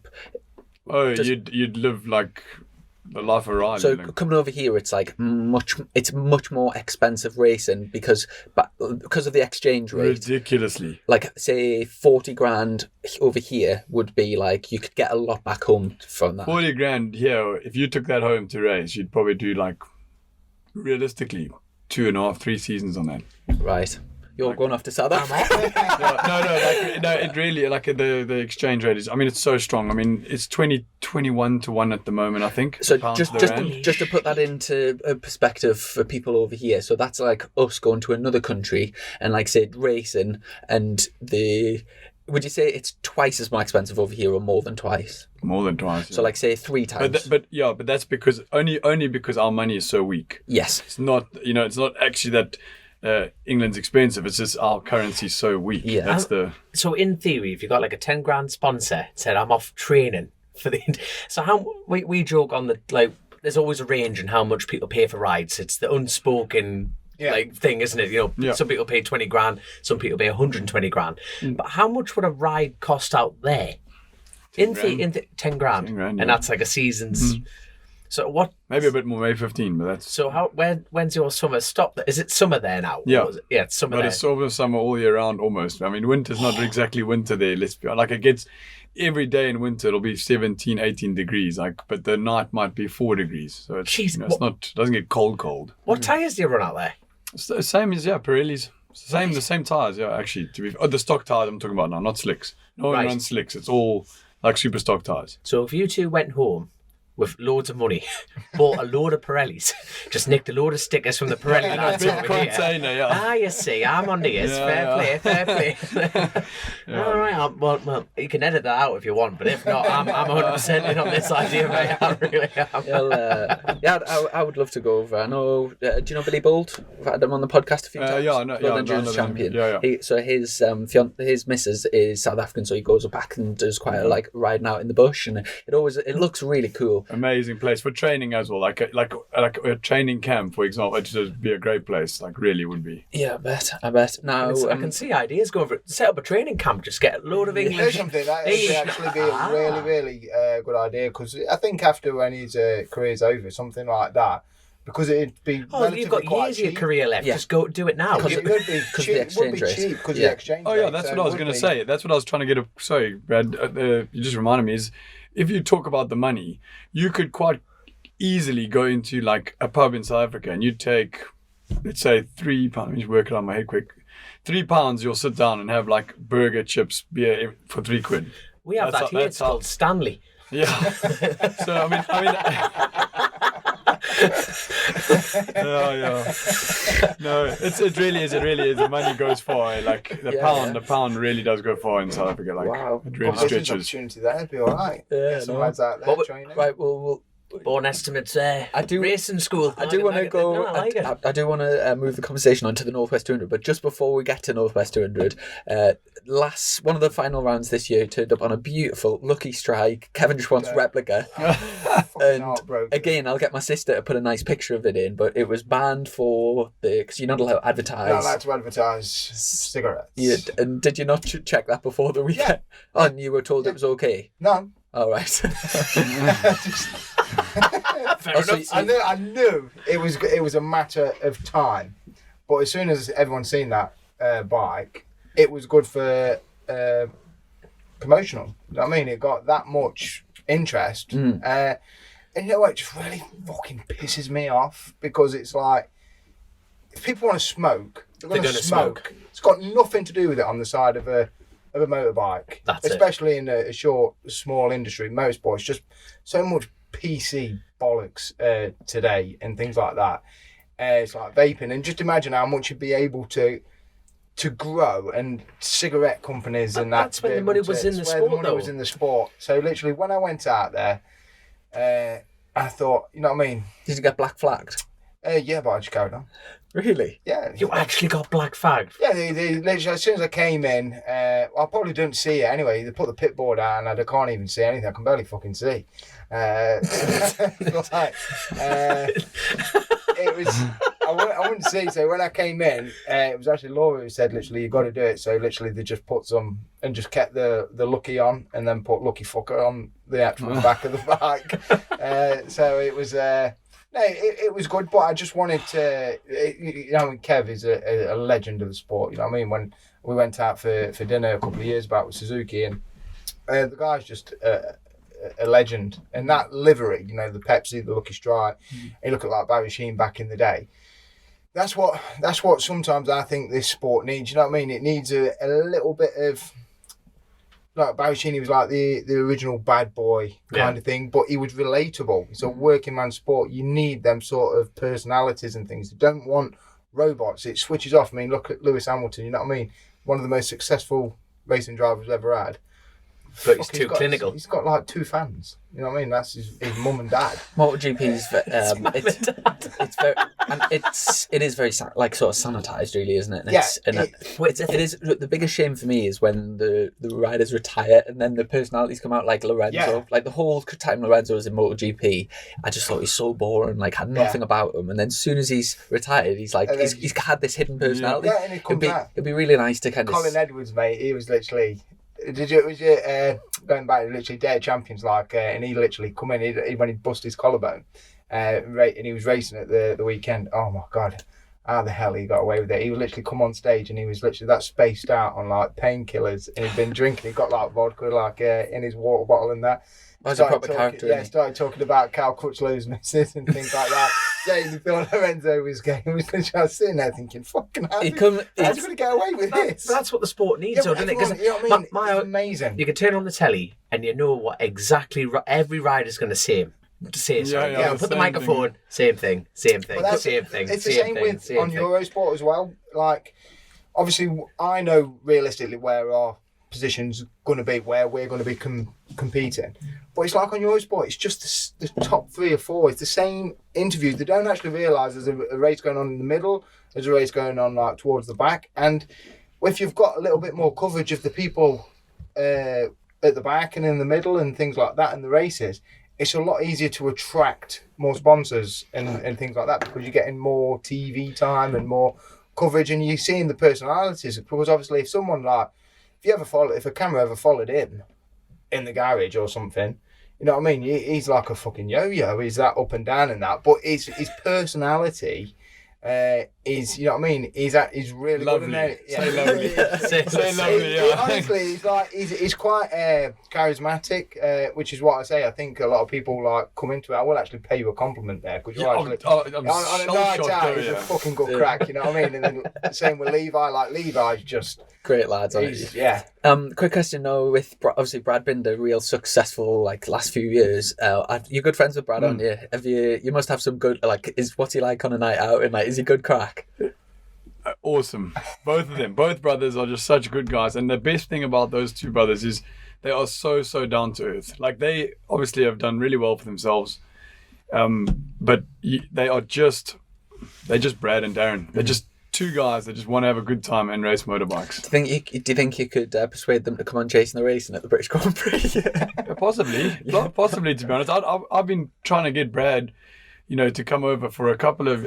You'd live like the life of Ryan.
So coming over here, it's like it's much more expensive racing because of the exchange rate.
Ridiculously.
Like say 40 grand over here would be like you could get a lot back home from that.
40 grand here, if you took that home to race, you'd probably do like realistically 2.5, 3 seasons on that.
Right. You're going off to South Africa.
It really, like the exchange rate is, I mean, it's so strong. I mean, it's 21 to 1 at the moment, I think.
So just to put that into a perspective for people over here. So that's like us going to another country and like say racing, and would you say it's twice as more expensive over here or more than twice?
More than twice. Yeah.
So like say 3 times.
But that's because only because our money is so weak.
Yes.
It's not, it's not actually that England's expensive, it's just our currency's so weak.
Yeah.
That's
so in theory, if you got like a 10 grand sponsor said I'm off training for the, so how we joke on the, like, there's always a range in how much people pay for rides. It's the unspoken like thing, isn't it? Some people pay 20 grand, some people pay 120 grand. But how much would a ride cost out there? 10 grand, and that's like a season's. So what?
Maybe a bit more, maybe 15, but that's.
So when's your summer stop? Is it summer there now?
Yeah,
it's summer.
But
there.
it's over summer all year round almost. I mean, winter's not exactly winter there. Let's be like, it gets every day in winter. It'll be 17, 18 degrees. Like, but the night might be 4 degrees. So it's it's not, doesn't get cold.
What tires do you run out there?
It's the same as Pirelli's. The same tires. Yeah, actually, the stock tires I'm talking about now, not slicks. No one runs slicks. It's all like super stock tires.
So if you two went home with loads of money, bought a load of Pirellis, just nicked a load of stickers from the Pirelli lads over
container,
here. You see, I'm on the ears. Fair play. All right, well, you can edit that out if you want, but if not, I'm 100% in on this idea, mate. I really am.
Well, I would love to go over. I know, do you know Billy Bold? We've had him on the podcast a few times. Endurance champion. So his missus is South African, so he goes back and does quite a like riding out in the bush, and it looks really cool.
Amazing place for training as well, like a training camp, for example. It'd just be a great place, like really would be.
Yeah, I bet. Now
I can see ideas going for it. Set up a training camp, just get a load of English.
There's something that would actually be a really, really good idea, because I think after when his career's over, something like that, because it'd be
you've got years of your career left. Yeah. Just go do it now.
Because it would be cheap. It would be cheap because the exchange.
Oh yeah, that's what I was going to say. That's what I was trying to get. Sorry, Brad. You just reminded me. Is if you talk about the money, you could quite easily go into like a pub in South Africa and you take, let's say, £3. Let me just work it on my head quick. £3, you'll sit down and have like burger, chips, beer for £3.
We have that here. It's called Stanley.
Yeah. So I mean. No, it really is. The money goes far. Like the pound really does go far in South Africa. Like, wow, it really stretches.
Opportunity there, it'd be all right.
Yeah,
some lads out there training.
Right, well,
Bjorn Estment's racing school.
I do want to go. I do want to move the conversation on to the Northwest 200, but just before we get to Northwest 200, one of the final rounds this year turned up on a beautiful Lucky Strike Kevin Schwantz replica. And again, I'll get my sister to put a nice picture of it in, but it was banned because you're not allowed to advertise.
You're not allowed to advertise cigarettes.
Yeah, and did you not check that before the weekend? Yeah. And you were told it was okay?
No.
All right.
Fair
Also,
enough.
I knew it was a matter of time, but as soon as everyone's seen that bike, it was good for promotional. You know what I mean? It got that much interest, and you know what? It just really fucking pisses me off because it's like if people want to smoke, they're going to smoke. It's got nothing to do with it on the side of a motorbike.
That's
especially in a short, small industry, motorsport. It's just so much PC bollocks today and things like that. It's like vaping, and just imagine how much you'd be able to grow, and cigarette companies and that.
That's when the money was in the sport,
the money was in the sport. So literally, when I went out there, I thought, you know what I mean?
Did you get black flagged?
Yeah, but I just carried on.
Really?
Yeah.
You actually got black flagged?
Yeah, they literally, as soon as I came in, I probably didn't see it anyway. They put the pit board out and I can't even see anything. I can barely fucking see. It was, I wouldn't see. So when I came in, it was actually Laura who said, literally, you've got to do it. So literally they just put some, and just kept the Lucky on, and then put Lucky Fucker on the actual back of the bike. So it was... No, it was good, but I just wanted to, you know, Kev is a legend of the sport, you know what I mean? When we went out for dinner a couple of years back with Suzuki, and the guy's just a legend. And that livery, you know, the Pepsi, the Lucky Strike, he looked like Barry Sheen back in the day. That's what sometimes I think this sport needs, you know what I mean? It needs a little bit of... Like Barry Sheen, was like the original bad boy kind of thing, but he was relatable. It's a working man sport. You need them sort of personalities and things. You don't want robots. It switches off. I mean, look at Lewis Hamilton, you know what I mean? One of the most successful racing drivers we've ever had.
But he's too clinical.
He's got like 2 fans. You know what I mean? That's his mum and dad.
MotoGP's it is very like sort of sanitized, really, isn't it? And it is. The biggest shame for me is when the riders retire and then the personalities come out, like Lorenzo.
Yeah.
Like the whole time Lorenzo was in MotoGP, I just thought he's so boring. Like had nothing about him. And then as soon as he's retired, he's like he's had this hidden personality.
Yeah, and it comes out.
It'd be really nice to kind of.
Colin Edwards, mate. He was literally. Going back to literally Day of Champions, like, and he literally come in when he bust his collarbone, and he was racing at the weekend. Oh my god, how the hell he got away with it? He would literally come on stage and he was literally that spaced out on like painkillers, and he'd been drinking. He got like vodka like in his water bottle and that.
He's a proper character.
Yeah, started talking about Cal Crutchlow's missus and things like that. Saying he thought Lorenzo was gay. He was literally sitting there thinking, "Fucking hell, he's going to get away with this."
That's what the sport needs, though, doesn't it? Because
you know what I mean? It's amazing.
You can turn on the telly and you know what exactly every rider's going to say. Put the microphone. Same thing. Same thing.
It's the same with on Eurosport as well. Like, obviously, I know realistically where our position's going to be, where we're going to be competing. But it's like on Eurosport, it's just the top 3 or 4. It's the same interviews. They don't actually realise there's a race going on in the middle, there's a race going on like towards the back. And if you've got a little bit more coverage of the people at the back and in the middle and things like that in the races, it's a lot easier to attract more sponsors and things like that, because you're getting more TV time and more coverage, and you're seeing the personalities. Because obviously if a camera ever followed him in the garage or something, you know what I mean? He's like a fucking yo-yo. He's that up and down and that. But his personality is, you know what I mean? He's really
lovely.
Good.
Say lovely. Say lovely. Yeah.
Honestly, he's quite charismatic, which is what I say. I think a lot of people like come into it. I will actually pay you a compliment there, because you're actually
I'm
on a night out. He's a fucking good crack. You know what I mean? And then same with Levi. Like Levi's just
great lads, aren't you?
Yeah.
Quick question though, with obviously Brad been the real successful like last few years. You're good friends with Brad, aren't you? You must have some good what's he like on a night out, and like is he good crack?
Awesome. Both of them, both brothers are just such good guys, and the best thing about those 2 brothers is they are so down to earth. Like they obviously have done really well for themselves, but they're just Brad and Darren. They're just 2 guys that just want to have a good time and race motorbikes.
Do you think you could persuade them to come on chasing the racing at the British Grand Prix?
Possibly, to be honest. I've been trying to get Brad, to come over for a couple of.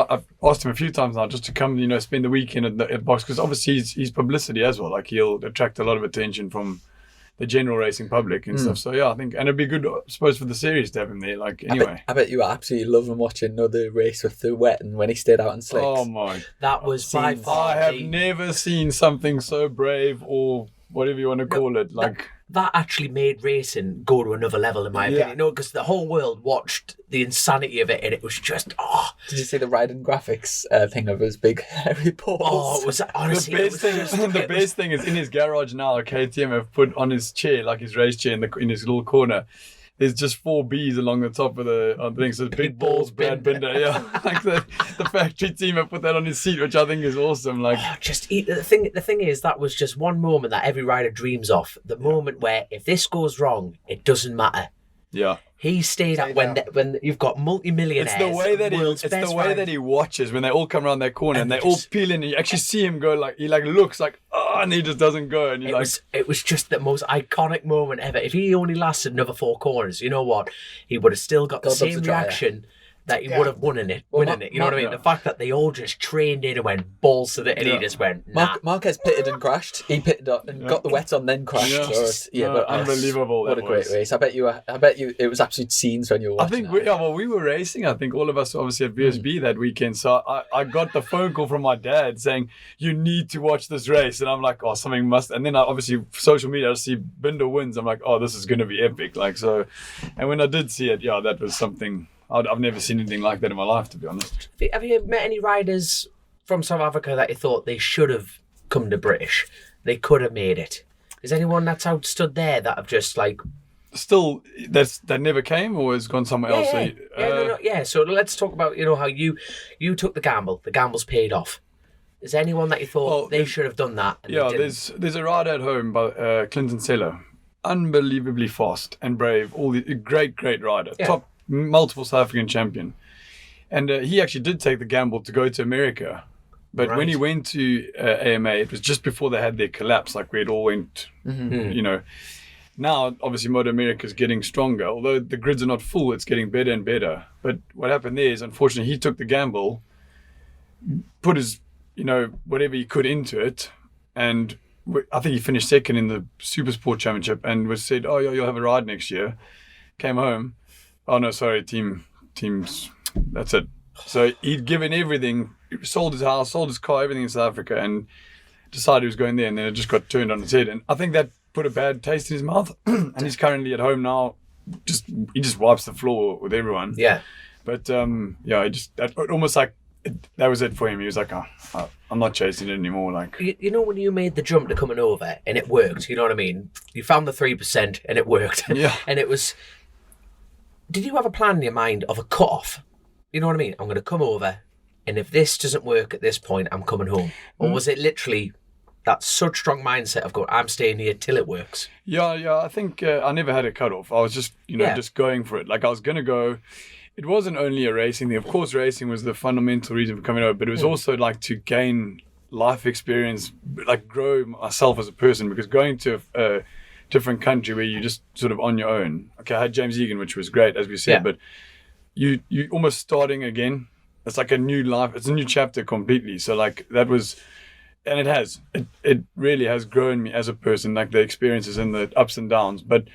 I've asked him a few times now just to come, spend the weekend at the box, because obviously he's publicity as well. Like he'll attract a lot of attention from the general racing public and stuff. So yeah, I think, and it'd be good, I suppose, for the series to have him there. Like anyway,
I bet you absolutely love him watching another race with the wet and when he stayed out in slicks.
oh my!
That was by far.
I have never seen something so brave, or whatever you want to call it. Like
that actually made racing go to another level, in my opinion. No, because the whole world watched the insanity of it, and it was just
Did you see the riding graphics thing of his big hairy paws?
Oh, it was honestly
the best thing is in his garage now. KTM have put on his chair, like his race chair, in his little corner. There's just 4 B's along the top of the thing. So big balls, Brad Binder. Yeah, like the factory team have put that on his seat, which I think is awesome. Like,
the thing is, that was just one moment that every rider dreams of. The moment where if this goes wrong, it doesn't matter.
Yeah.
He stayed up when you've got multi-millionaires.
It's the way that he watches when they all come around that corner and they all peel in. And you actually see him go, like, he like looks like, and he just doesn't go. And
it was just the most iconic moment ever. If he only lasted another 4 corners, you know what? He would have still got the same reaction that he would have winning it. You know what I mean? The fact that they all just trained in and went balls to it, and he just went, nah.
Marquez pitted and crashed. He pitted up and got the wet on, then crashed. But
unbelievable.
What a great race. I bet you it was absolute scenes when you were watching.
I think we were racing. I think all of us obviously at BSB that weekend. So I got the phone call from my dad saying, you need to watch this race. And I'm like, oh, something must. And then obviously social media, I see Binder wins. I'm like, oh, this is going to be epic. Like, so, and when I did see it, yeah, that was something. I've never seen anything like that in my life, to be honest.
Have you met any riders from South Africa that you thought they should have come to British? They could have made it. Is anyone that's outstood there that have just like...
Still, that never came or has gone somewhere else?
So let's talk about, how you took the gamble. The gamble's paid off. Is there anyone that you thought they should have done that?
There's a rider at home by Clinton Seller. Unbelievably fast and brave. Great rider. Yeah. Top multiple South African champion, and he actually did take the gamble to go to America, but when he went to AMA, it was just before they had their collapse, like we had all went. Now obviously Moto America is getting stronger, although the grids are not full, it's getting better and better. But what happened there is, unfortunately, he took the gamble, put his whatever he could into it, and I think he finished second in the Super Sport Championship, and was said, oh yeah, you'll have a ride next year. Came home. Oh no, sorry, teams. That's it. So he'd given everything, sold his house, sold his car, everything in South Africa, and decided he was going there, and then it just got turned on its head. And I think that put a bad taste in his mouth. And he's currently at home now. He just wipes the floor with everyone.
Yeah.
But almost like that was it for him. He was like, oh, I'm not chasing it anymore. Like,
when you made the jump to coming over and it worked. You know what I mean? You found the 3% and it worked.
Yeah.
And it was. Did you have a plan in your mind of a cut-off? You know what I mean? I'm going to come over, and if this doesn't work at this point, I'm coming home. Or was it literally that such strong mindset of going, I'm staying here till it works?
Yeah. I think I never had a cut-off. I was just, just going for it. Like, I was going to go. It wasn't only a racing thing. Of course, racing was the fundamental reason for coming over, but it was also like to gain life experience, like grow myself as a person, because going to a different country where you're just sort of on your own. Okay, I had James Egan, which was great, as we said, but you almost starting again. It's like a new life. It's a new chapter completely. So like that was, and it really has grown me as a person, like the experiences and the ups and downs. But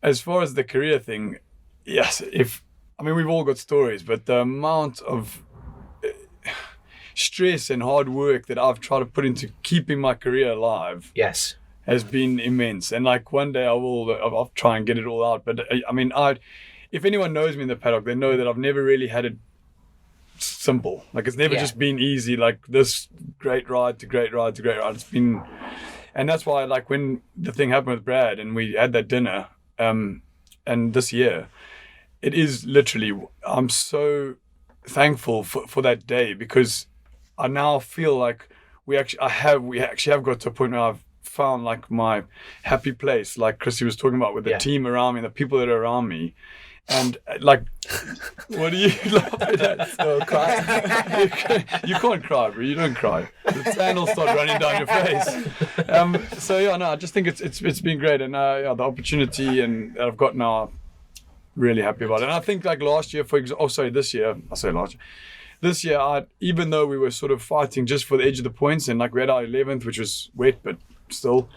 as far as the career thing, yes, we've all got stories, but the amount of stress and hard work that I've tried to put into keeping my career alive.
Yes.
Has been immense, and like one day I'll try and get it all out. But if anyone knows me in the paddock, they know that I've never really had it simple. Like it's never just been easy. Like this great ride to great ride to great ride. It's been, and that's why like when the thing happened with Brad and we had that dinner, and this year, it is literally. I'm so thankful for that day, because I now feel like we actually have got to a point where I've found like my happy place, like Chrissy was talking about, with the team around me, the people that are around me, and like, what are you laughing at? So you can't cry, bro. You don't cry. The sand will start running down your face. I just think it's been great, and the opportunity and that I've got now, really happy about it. And I think like last year, this year, I say last year. This year, even though we were sort of fighting just for the edge of the points, and like we had our 11th, which was wet, but still,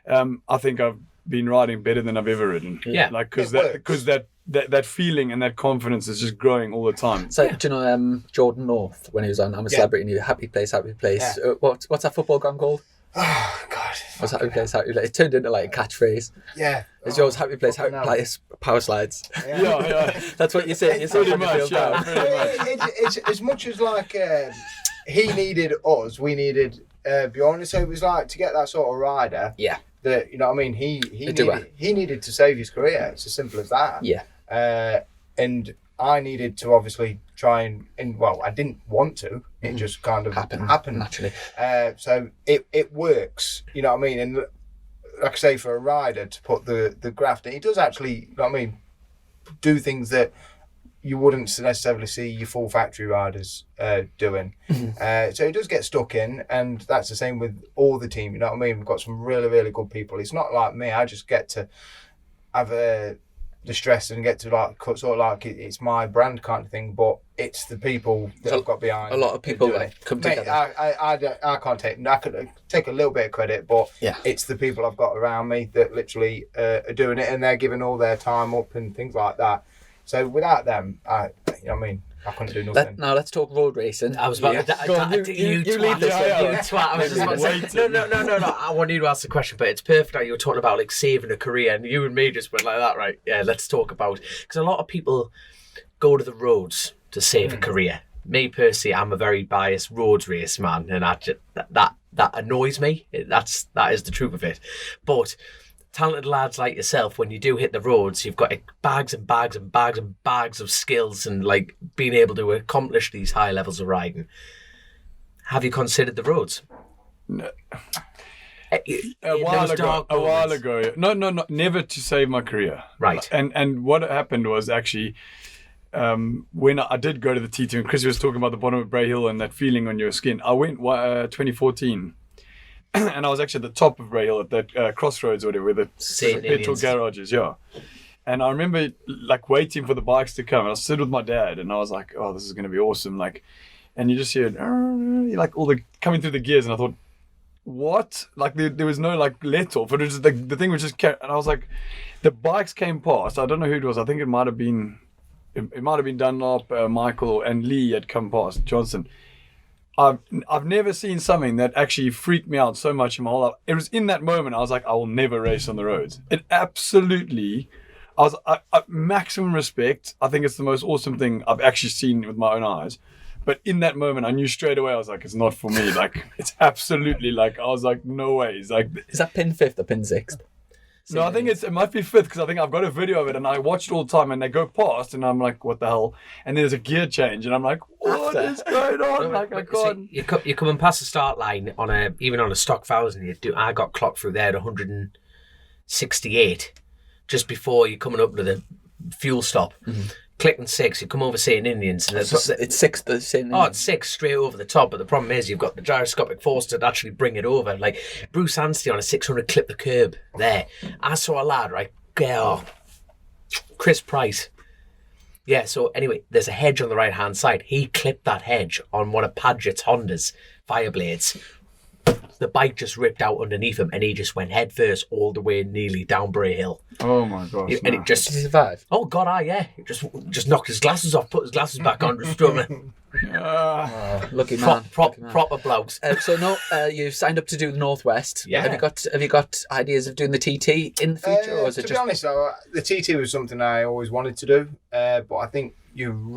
I think I've been riding better than I've ever ridden.
Yeah.
Like, because that feeling and that confidence is just growing all the time.
So, do you know Jordan North, when he was on I'm a Celebrity, and he was happy place, happy place.
Yeah.
What's that football ground called?
Oh, God.
What's happy place, happy place? It turned into like a catchphrase.
Yeah.
Is yours happy place, happy
fucking
place, power slides?
Yeah.
That's what you say. You say
Pretty much, yeah. Pretty much.
It's as much as like he needed us, we needed Bjorn. So it was like to get that sort of rider.
Yeah.
That, you know what I mean? He
doer.
needed to save his career. It's as simple as that.
Yeah.
And I needed to obviously try and well, I didn't want to. It just kind of happened
naturally.
So it works. You know what I mean? And like I say, for a rider to put the graft in, he does actually, you know what I mean, do things that you wouldn't necessarily see your full factory riders doing. So he does get stuck in, and that's the same with all the team. You know what I mean? We've got some really, really good people. It's not like me. I just get to have the stress and get to like sort of like it's my brand kind of thing, but it's the people that I've got behind.
A lot of people
doing it.
come
Mate,
together.
I can't take. I could take a little bit of credit, but
Yeah.
it's the people I've got around me that literally are doing it, and they're giving all their time up and things like that. So without them, you know what I mean, I couldn't do nothing.
Now let's talk road racing.
I was about to.
Go on, you lead this one.
You twat. I was just about to say, no. I want you to ask the question, but it's perfect how you were talking about like saving a career, and you and me just went like that, right? Yeah, let's talk about, because a lot of people go to the roads to save a career. Me personally, I'm a very biased roads race man, and that annoys me. That is the truth of it. But talented lads like yourself, when you do hit the roads, you've got bags and bags and bags and bags of skills and like being able to accomplish these high levels of riding. Have you considered the roads?
No. A while ago. Yeah. No, never to save my career.
Right.
And what happened was actually when I did go to the T2, and Chris was talking about the bottom of Bray Hill and that feeling on your skin. I went 2014. And I was actually at the top of Bray Hill at that crossroads or whatever, where the petrol garages, yeah. And I remember like waiting for the bikes to come. And I was sitting with my dad, and I was like, "Oh, this is going to be awesome!" Like, and you just hear like all the coming through the gears, and I thought, "What?" Like there was no like let off. It was just, the thing was just, and I was like, the bikes came past. I don't know who it was. I think it might have been Dunlop, Michael, and Lee had come past Johnson. I've never seen something that actually freaked me out so much in my whole life. It was in that moment I was like, I will never race on the roads. It absolutely, I maximum respect. I think it's the most awesome thing I've actually seen with my own eyes. But in that moment, I knew straight away. I was like, it's not for me. Like, it's absolutely like, I was like, no way. It's like,
is that pin 5th or pin 6th?
No, I think it might be 5th, because I think I've got a video of it and I watched it all the time, and they go past and I'm like, what the hell? And there's a gear change and I'm like, what is going on? Like, I can't.
You're coming past the start line even on a stock 1000. I got clocked through there at 168 just before you're coming up to the fuel stop. Mm-hmm. Clicking 6, you come over St. Indians. And
it's 6th, the St. Indians.
Oh, it's 6 straight over the top. But the problem is you've got the gyroscopic force to actually bring it over. Like Bruce Anstey on a 600 clipped the curb there. I saw a lad, right? Oh, Chris Price. Yeah, so anyway, there's a hedge on the right-hand side. He clipped that hedge on one of Padgett's Honda's Fireblades. The bike just ripped out underneath him, and he just went head first all the way nearly down Bray Hill.
Oh my gosh!
And it just
did he survive?
Oh God, yeah! He just knocked his glasses off, put his glasses back on, just struggling.
Lucky man.
Proper blokes.
So no, you've signed up to do the Northwest.
Yeah.
Have you got ideas of doing the TT in the future, or is it
to be honest, though, the TT was something I always wanted to do, but I think you've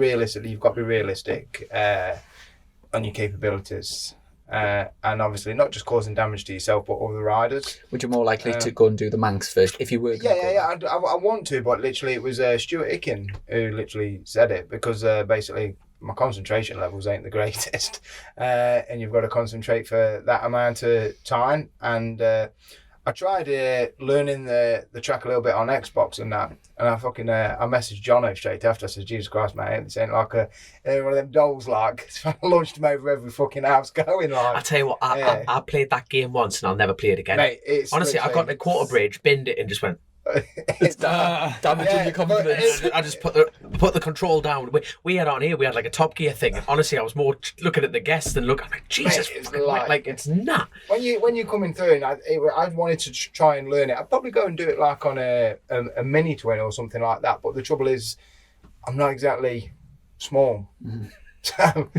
got to be realistic on your capabilities. And obviously not just causing damage to yourself but other riders.
Would you more likely to go and do the Manx first if you were
I want to, but literally it was Stuart Icken who literally said it, because basically my concentration levels ain't the greatest, and you've got to concentrate for that amount of time, and I tried learning the track a little bit on Xbox and that, and I messaged Jono straight after. I said, Jesus Christ, mate, this ain't like one of them dolls, like. So I launched him over every fucking house going, like.
I tell you what, I played that game once and I'll never play it again.
Mate,
honestly, I got the quarter bridge, binned it and just went,
It's damaging your confidence.
I just put the control down. We had on here, we had like a Top Gear thing. Honestly, I was more looking at the guests than I'm like, Jesus,
Mate, it's
like it's not.
When you're coming through, and I wanted to try and learn it. I'd probably go and do it like on a mini twin or something like that. But the trouble is, I'm not exactly small. So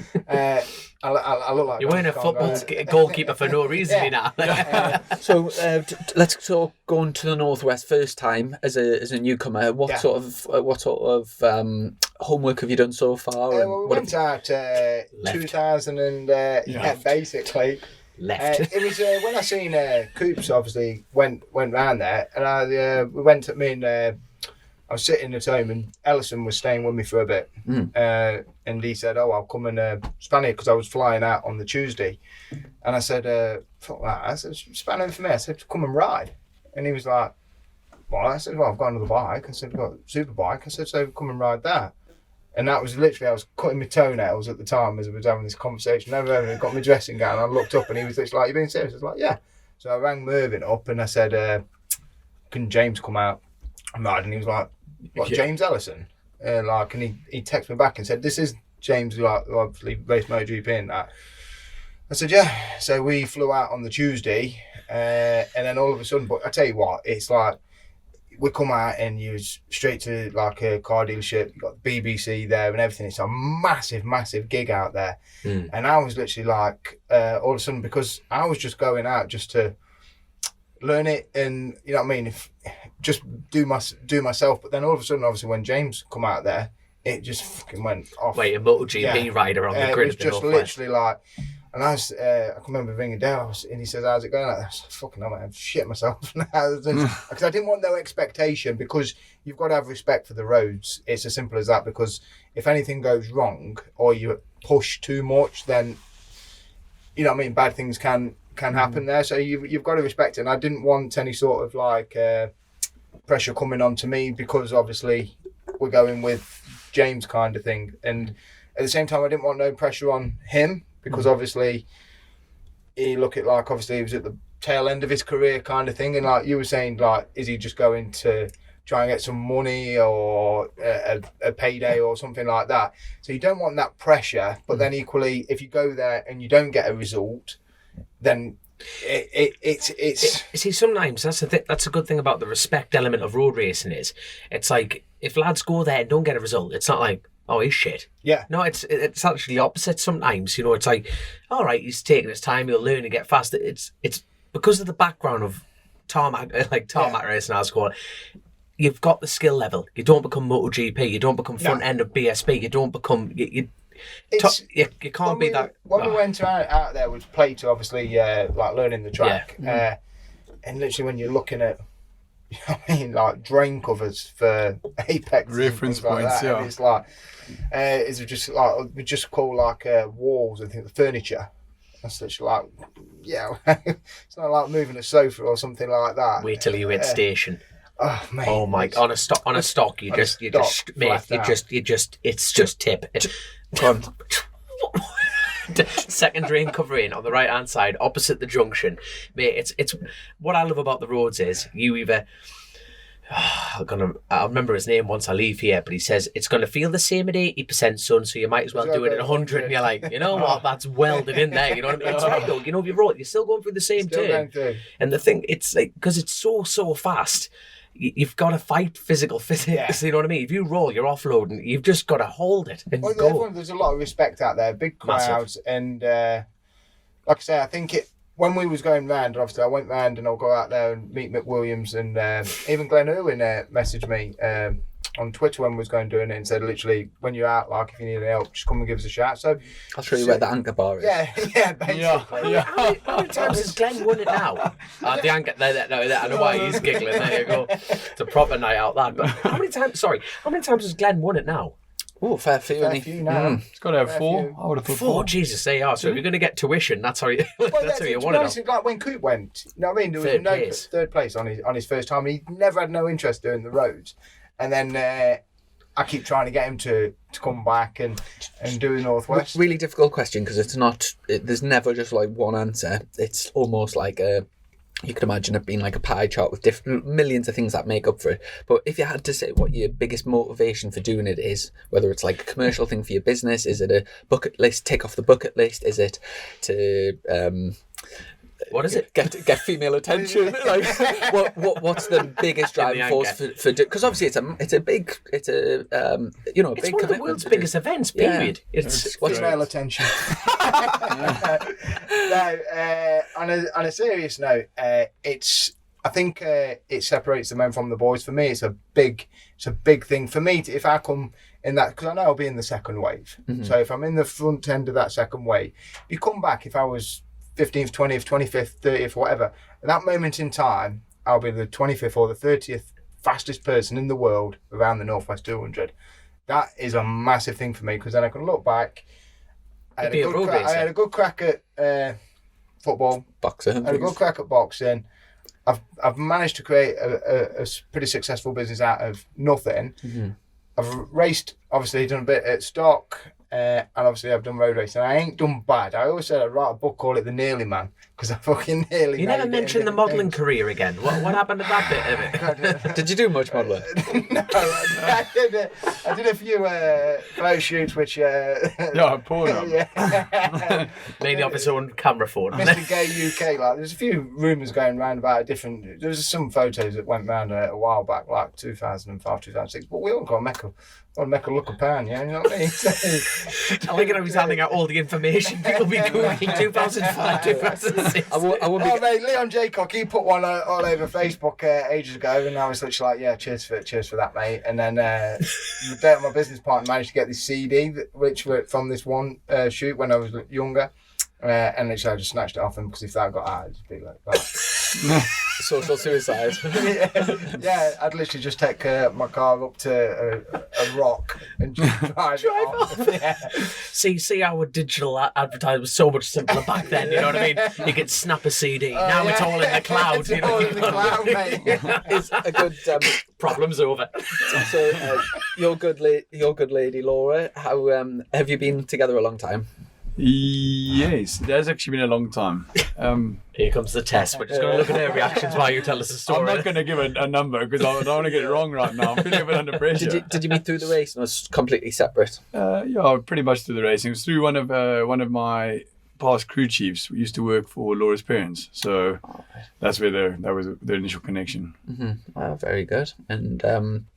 I look like
you weren't a football goalkeeper for no reason, you know.
So let's sort of go on to the Northwest first time as a newcomer. What sort of homework have you done so far?
We went out 2000 and basically
left.
It was when I seen Coops obviously went round there, and we went. I was sitting at home, and Ellison was staying with me for a bit. And he said, "Oh, I'll come and span it," because I was flying out on the Tuesday. And I said, "Fuck that!" I said, "Span it for me." I said, "Come and ride." And he was like, "Well," I said, "Well, I've got another bike." I said, "I've got a super bike." I said, "So come and ride that." And that was literally, I was cutting my toenails at the time as I was having this conversation. I got my dressing gown. I looked up, and he was literally like, "You being serious?" I was like, "Yeah." So I rang Mervyn up, and I said, "Can James come out and ride?" And he was like, "What, James Ellison?" And he texted me back and said, "This is James, who obviously raced MotoGP and that." I said, "Yeah." So we flew out on the Tuesday, and then all of a sudden, but I tell you what, it's like we come out and you straight to like a car dealership. You got the BBC there and everything. It's a massive, massive gig out there. And I was literally like, all of a sudden, because I was just going out just to learn it, and you know what I mean, if just do myself. But then all of a sudden, obviously, when James come out there, it just fucking went off.
Wait, a MotoGP rider on the grid.
It was just literally like, and I can remember ringing Dale, and he says, "How's it going?" I said, "Fucking hell, man, I'm shit myself now," because I didn't want no expectation, because you've got to have respect for the roads. It's as simple as that. Because if anything goes wrong or you push too much, then you know what I mean, bad things can happen there. So you've got to respect it. And I didn't want any sort of like pressure coming on to me, because obviously we're going with James kind of thing. And at the same time, I didn't want no pressure on him, because obviously he look at like, obviously he was at the tail end of his career kind of thing. And like you were saying, like, is he just going to try and get some money or a payday or something like that? So you don't want that pressure. But then equally, if you go there and you don't get a result, then it's
see, sometimes that's a good thing about the respect element of road racing. Is it's like, if lads go there and don't get a result, it's not like, oh, he's shit.
Yeah.
No, it's actually the opposite sometimes. You know, it's like, all right, he's taking his time, he'll learn and get faster. It's because of the background of tarmac racing, as called. You've got the skill level. You don't become MotoGP. You don't become front end of BSB. You don't become you can't be that.
When we went out there with Plato, obviously, like learning the track, and literally when you're looking at, you know what I mean, like drain covers for apex
reference
like
points,
that, and it's like, it's just like we just call like walls. I think the furniture. That's literally like, it's not like moving a sofa or something like that.
Wait till you hit station.
Oh mate!
Oh my! On a stock, it's just tip.
Go on.
Second drain cover in on the right hand side, opposite the junction, mate. It's what I love about the roads is you either. I'll remember his name once I leave here, but he says it's going to feel the same at 80%, son. So you might as well do it at 100. And you're like, you know what? That's welded in there. You know what I mean? It's right though. You know, if you're right, you're still going through the same turn. And the thing, it's like, because it's so fast. You've got to fight physical physics. You know what I mean? If you roll, you're offloading. You've just got to hold it and go.
There's a lot of respect out there, big crowds, and like I say, I think when we was going round, obviously I went round and I'll go out there and meet Mick Williams, and even Glenn Irwin messaged me on Twitter when we was going doing it and said, literally, when you're out, like, if you need any help, just come and give us a shout. So
I'll show you where the anchor bar is.
Yeah, basically.
How many times has Glenn won it now? The anchor, I know why he's giggling. There you go. It's a proper night out, that. But how many times has Glenn won it now?
Oh, fair few
now.
It's got to have four. I would have thought
four. Jesus, they are. So if you're going to get tuition, that's how you. That's how you want it.
Like when Coop went, you know what I mean? There was third place on his first time. He never had no interest doing the roads, and then I keep trying to get him to come back and do the Northwest.
Really difficult question, because it's not. There's never just like one answer. It's almost like a you could imagine it being like a pie chart with different millions of things that make up for it. But if you had to say what your biggest motivation for doing it is, whether it's like a commercial thing for your business, is it a bucket list, tick off the bucket list, is it to
What is it?
Get female attention? Like, what's the biggest driving force for because obviously it's a big you know, a
It's
big
one of the
commitment
world's
to do.
biggest events. Period.
Yeah.
It's
What's
Female attention. No, on a serious note, I think it separates the men from the boys. For me, it's a big thing for me if I come in that, because I know I'll be in the second wave.
Mm-hmm.
So if I'm in the front end of that second wave, you come back. If I was 15th, 20th, 25th, 30th, whatever, at that moment in time, I'll be the 25th or the 30th fastest person in the world around the Northwest 200. That is a massive thing for me, because then I can look back. I had a good crack at football.
Boxing.
I had a good crack at boxing. I've managed to create a pretty successful business out of nothing. Mm-hmm. I've raced, obviously, done a bit at stock, and obviously I've done road racing. I ain't done bad. I always said I'd write a book, call it The Nearly Man, because I fucking nearly.
You never mentioned the modelling career again. What happened to that bit of it?
Did you do much modelling?
No, I did a few photo shoots, which
Yeah, porn.
yeah.
Mainly off his own camera phone.
Mr. Gay UK, like there's a few rumours going around about a different. There was some photos that went around a while back, like 2005, 2006. But we all got to make a look a pan, yeah, you know what I mean?
I like it how he's handing out all the information. People be googling 2005, 2006.
Mate, Leon Jaycock, he put one all over Facebook ages ago, and I was literally like, yeah, cheers for that, mate. And then my business partner managed to get this CD, which were from this one shoot when I was younger. And literally I just snatched it off him, because if that got out, I'd just be like that.
Social suicide.
Yeah, I'd literally just take my car up to a rock and just drive it off. Yeah.
See how a digital advertising was so much simpler back then, you know what I mean? You could snap a CD. Now it's all in the cloud.
It's all in the cloud, mate.
It's a good
Problem's over.
So your good lady Laura, how have you been together a long time?
Yes, it has actually been a long time.
Here comes the test. We're just going to look at her reactions while you tell us the story.
I'm not going to give a number, because I don't want to get it wrong right now. I'm feeling a bit under pressure.
Did you meet through the race, and it was completely separate?
Yeah, pretty much through the racing. It was through one of my past crew chiefs. We used to work for Laura's parents, so that's where that was their initial connection.
Mm-hmm. Wow, very good. And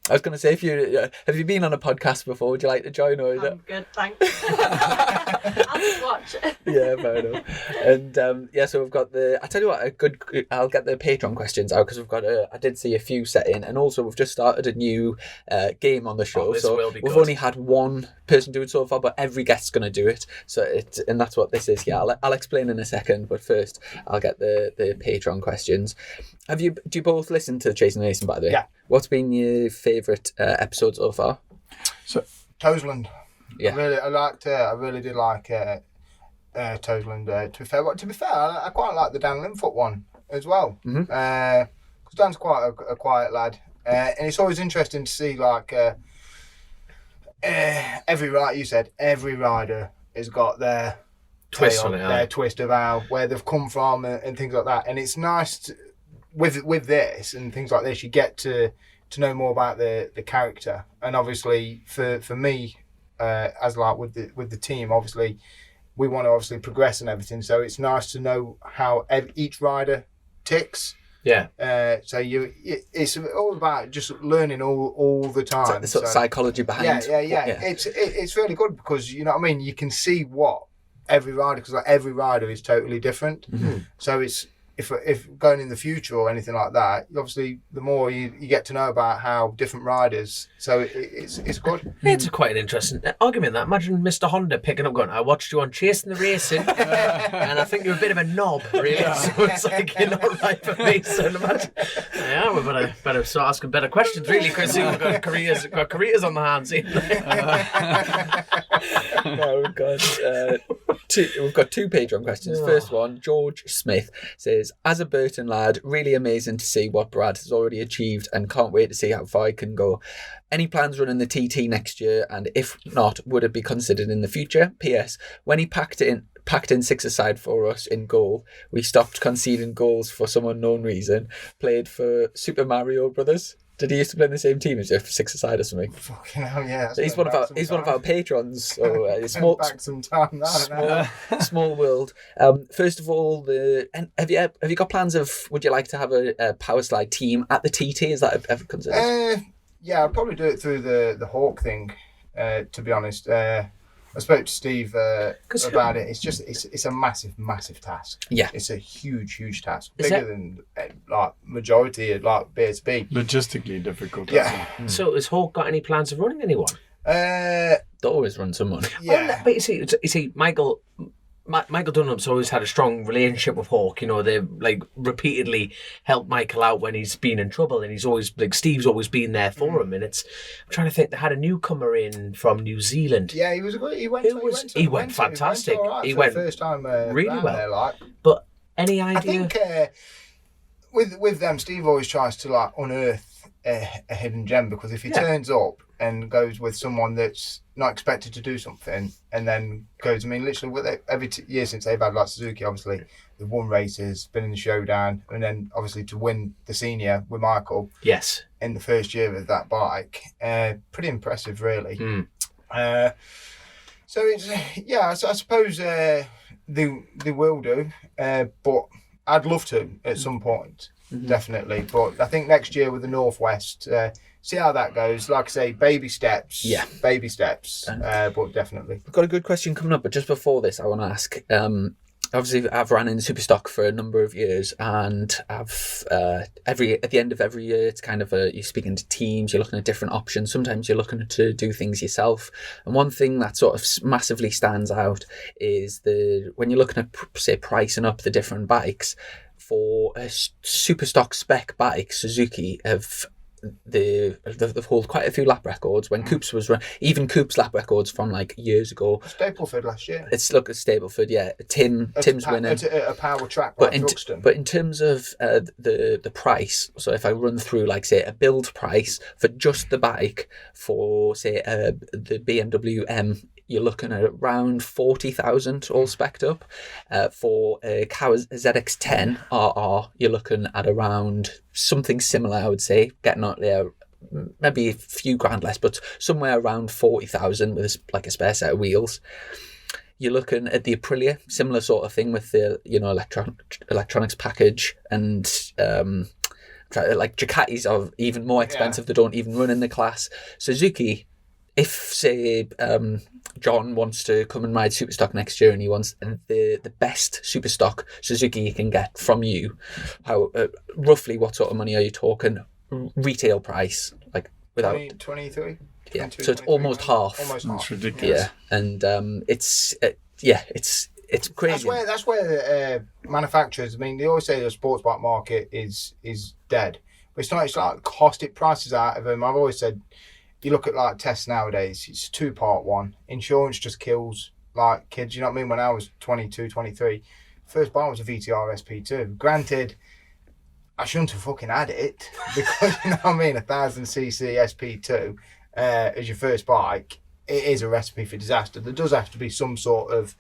I was going to say, if you have you been on a podcast before? Would you like to join? Or
I'm good, thanks. I'll just watch.
Yeah, fair enough. And so we've got I tell you what, I'll get the Patreon questions out, because we've got I did see a few set in, and also we've just started a new game on the show.
This
so
will be
we've
good.
only had one person do it so far, but every guest's going to do it. So and that's what this is. Yeah, I'll explain in a second, but first I'll get the Patreon questions. Do you both listen to Chasing Racing, by the way?
Yeah.
What's been your favourite episode so far?
So
Toesland.
Yeah.
I really did like Toesland. To be fair, I quite like the Dan Linfoot one as well.
Mm-hmm.
Because Dan's quite a quiet lad, and it's always interesting to see like every rider has got their
Twist
tale,
on it,
their twist of where they've come from and things like that. And it's nice with this and things like this, you get to know more about the character. And obviously for me, as like with the team, obviously we want to obviously progress and everything. So it's nice to know how each rider ticks.
Yeah.
So it's all about just learning all the time.
It's like the sort of psychology behind.
Yeah. It's really good, because you know what I mean. You can see what every rider, because like every rider is totally different.
Mm-hmm.
So it's if going in the future or anything like that, obviously the more you get to know about how different riders. So it's good.
It's quite an interesting argument, that. Imagine Mr. Honda picking up going, I watched you on Chasing the Racing, and I think you're a bit of a knob, really.
Yeah.
So it's like, you're not right for me. So imagine, yeah, we better start asking better questions, really, because we've got careers on the hands.
No, we've got two Patreon questions.
Oh.
First one, George Smith says, as a Burton lad, really amazing to see what Brad has already achieved, and can't wait to see how far he can go. Any plans running the TT next year, and if not, would it be considered in the future? PS, when he packed packed in six-a-side for us in goal. We stopped conceding goals for some unknown reason. Played for Super Mario Brothers. Did he used to play in the same team as you for six-a-side or something?
Fucking hell, yeah.
He's one of our patrons. So small,
back some time.
small world. First of all, have you got plans of? Would you like to have a Powerslide team at the TT? Is that ever considered?
Yeah, I'd probably do it through the Hawk thing. To be honest, I spoke to Steve about it. It's just it's a massive task.
Yeah,
it's a huge task, bigger than like majority of like BSB.
Logistically difficult.
Yeah.
So has Hawk got any plans of running anyone?
They always run someone.
Yeah,
But you see, Michael Dunlop's always had a strong relationship with Hawk. You know, they've like repeatedly helped Michael out when he's been in trouble, and he's always like Steve's always been there for him. And I'm trying to think, they had a newcomer in from New Zealand.
Yeah, he went
fantastic.
He went the first time
really well.
There, like.
But any idea?
I think with them, Steve always tries to like unearth a hidden gem, because if he turns up and goes with someone that's not expected to do something and then goes, I mean, literally with every year since they've had like Suzuki, obviously they've won races, been in the showdown, and then obviously to win the senior with Michael in the first year of that bike, pretty impressive really. So it's I suppose they will do, but I'd love to at some point. Definitely, but I think next year with the Northwest, see how that goes. Like I say, baby steps. Yeah, baby steps. But definitely,
we've got a good question coming up. But just before this, I want to ask. Obviously, I've ran in Superstock for a number of years, and I've at the end of every year, it's kind of you're speaking to teams, you're looking at different options. Sometimes you're looking to do things yourself, and one thing that sort of massively stands out is when you're looking at say pricing up the different bikes. For a Superstock spec bike, Suzuki they've held quite a few lap records when Coops was run. Even Coops lap records from like years ago.
Stapleford last year.
It's Stapleford, yeah. Tim's winning.
A power track,
but
like
but in terms of the price, so if I run through like say a build price for just the bike for say the BMW M. You're looking at around 40,000 all spec'd up. For a Kawasaki ZX10 RR, you're looking at around something similar, I would say, getting out there maybe a few grand less, but somewhere around 40,000 with like a spare set of wheels. You're looking at the Aprilia, similar sort of thing with the electronics package, and like Ducatis are even more expensive. They don't even run in the class. Suzuki, if say John wants to come and ride Superstock next year and he wants the best Superstock Suzuki you can get from you, how roughly what sort of money are you talking retail price, like without
23?
Yeah, so it's almost half.
It's ridiculous.
Yeah, and it's crazy.
That's where manufacturers, I mean, they always say the sports bike market is dead, but it's not. It's like cost it prices out of them. I've always said, you look at like tests nowadays, it's 2-part one. Insurance just kills like kids, you know what I mean? When I was 22, 23, first bike was a VTR SP2. Granted, I shouldn't have fucking had it because, you know what I mean, 1000cc SP2 as your first bike, it is a recipe for disaster. There does have to be some sort of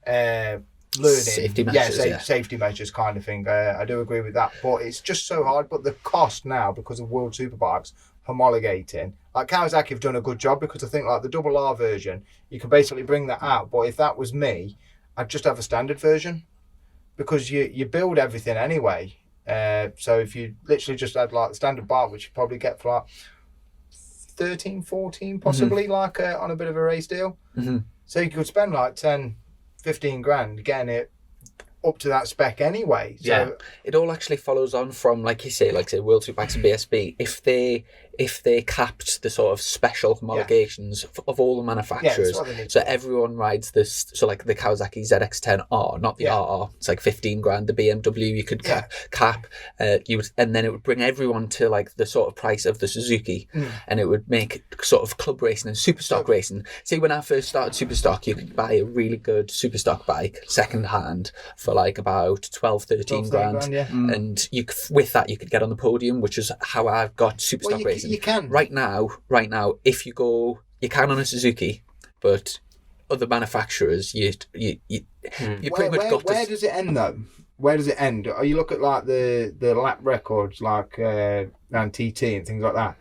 learning.
Safety measures,
safety measures kind of thing. I do agree with that, but it's just so hard. But the cost now, because of World Superbikes homologating, like Kawasaki have done a good job, because I think like the double R version, you can basically bring that out. But if that was me, I'd just have a standard version, because you build everything anyway. So if you literally just had like the standard bike, which you probably get for like 13, 14 possibly, like on a bit of a race deal. So you could spend like 10, 15 grand getting it up to that spec anyway. So
it all actually follows on from, like you say, World Superbikes and BSB. If they capped the sort of special homologations of all the manufacturers, so everyone rides this. So like the Kawasaki ZX10R, not the RR, it's like 15 grand. The BMW you could cap, and then it would bring everyone to like the sort of price of the Suzuki, and it would make sort of club racing and Superstock racing. See, when I first started Superstock, you could buy a really good Superstock bike second hand for like about 12-13 grand, and with that you could get on the podium, which is how I got Superstock racing.
You can
right now. If you go, you can on a Suzuki, but other manufacturers, you pretty much got
where does it end though? Where does it end? You look at like the lap records, like and TT and things like that.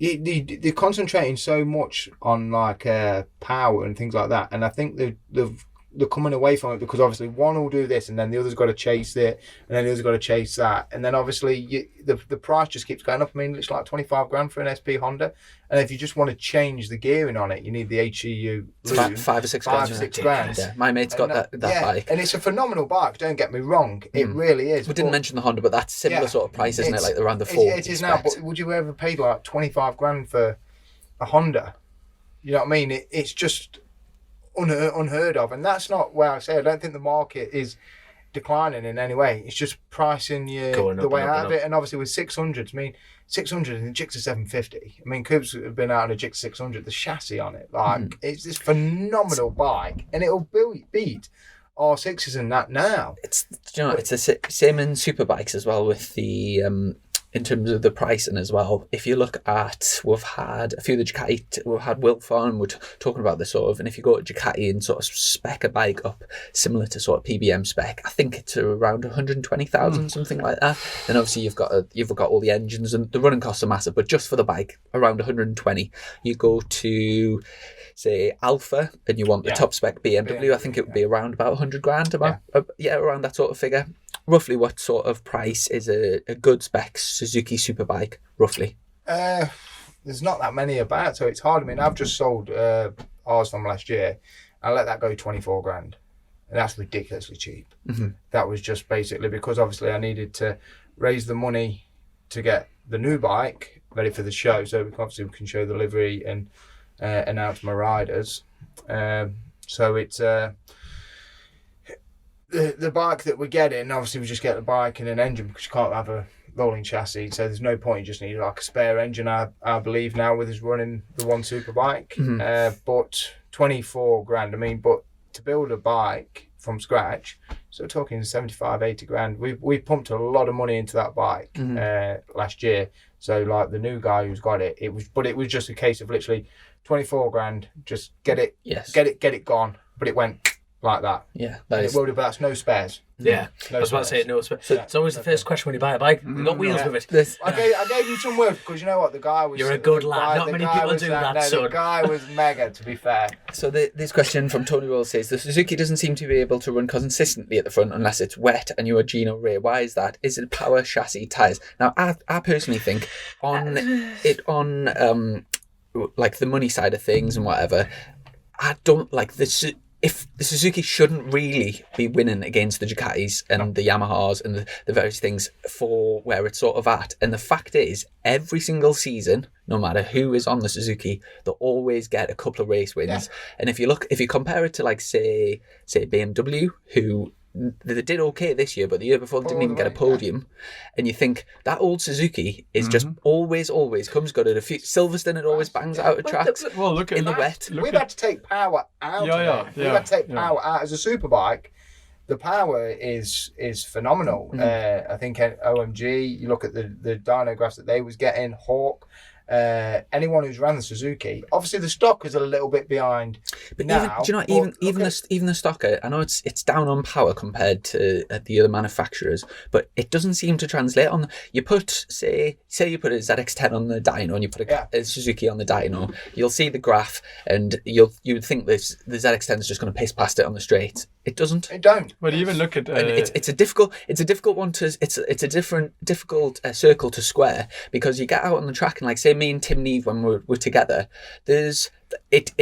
They're concentrating so much on like power and things like that, and I think they're coming away from it because obviously one will do this and then the other's got to chase it and then the other's got to chase that, and then obviously the price just keeps going up. I mean, it's like 25 grand for an SP Honda, and if you just want to change the gearing on it, you need the HEU
it's five or six grand. Yeah, my mate's got that bike,
and it's a phenomenal bike. Don't get me wrong, it really is.
We didn't mention the Honda, but that's similar sort of price, isn't it? Like around the 40.
It is now, but would you ever pay like 25 grand for a Honda? You know what I mean? It's just unheard of, and that's not where I say I don't think the market is declining in any way. It's just pricing the way out of it, and obviously with 600s, I mean 600 and a Gixxer 750. I mean, Coops have been out on a Gixxer 600, the chassis on it, like it's this phenomenal bike, and it'll beat R6s and that now.
It's it's the same in superbikes as well with the in terms of the pricing as well. If you look at, we've had a few of the Ducati, we've had Wilfon, we're talking about this sort of, and if you go to Ducati and sort of spec a bike up similar to sort of PBM spec, I think it's around 120,000, something like that. Then obviously you've got all the engines and the running costs are massive, but just for the bike, around 120. You go to say Alpha and you want the top spec BMW, I think it would be around about 100 grand, around that sort of figure. Roughly what sort of price is a good spec Suzuki Superbike, roughly?
There's not that many about, so it's hard. I mean, I've just sold ours from last year. I let that go 24 grand. And that's ridiculously cheap. That was just basically because obviously I needed to raise the money to get the new bike ready for the show, so we can show the livery and announce my riders. So it's... The bike that we're getting, obviously we just get the bike and an engine because you can't have a rolling chassis, so there's no point. You just need like a spare engine, I believe now, with us running the one superbike. But 24 grand, I mean, but to build a bike from scratch, so we're talking 75, 80 grand. We pumped a lot of money into that bike last year. So like the new guy who's got it, it was just a case of literally 24 grand, just get it gone. But it went like that.
Yeah.
That's no spares.
Yeah. I was about to say no spares. So it's always the first question when you buy a bike. You got wheels with it.
I gave him some work because you know what, the guy was...
You're a good lad. Not many people do that, son.
The guy was mega, to be fair.
So this question from Tony Roll says, the Suzuki doesn't seem to be able to run consistently at the front unless it's wet and you're a Gino rear. Why is that? Is it power, chassis, tyres? Now, I personally think on like the money side of things and whatever, I don't like this. If the Suzuki shouldn't really be winning against the Ducatis and the Yamahas and the various things for where it's sort of at. And the fact is, every single season, no matter who is on the Suzuki, they'll always get a couple of race wins. Yeah. And if you compare it to like say BMW, who they did okay this year, but the year before they didn't even get a podium. And you think that old Suzuki is just always comes good at a few. Silverstone, it always bangs out of tracks.
Well, look at
in the wet.
We've had to take power out. We've had to take power out as a superbike. The power is phenomenal. I think OMG. You look at the dynographs that they was getting. Hawk. Anyone who's ran the Suzuki, obviously the stock is a little bit behind. But now,
even the stocker, I know it's down on power compared to the other manufacturers, but it doesn't seem to translate on. You put say you put a ZX10 on the dyno and you put a Suzuki on the dyno, you'll see the graph and you would think the ZX10 is just going to piss past it on the straight. It doesn't.
It don't.
But even look at
it's a difficult one to it's a difficult circle to square, because you get out on the track and like say me and Tim Neve when we're together, there's it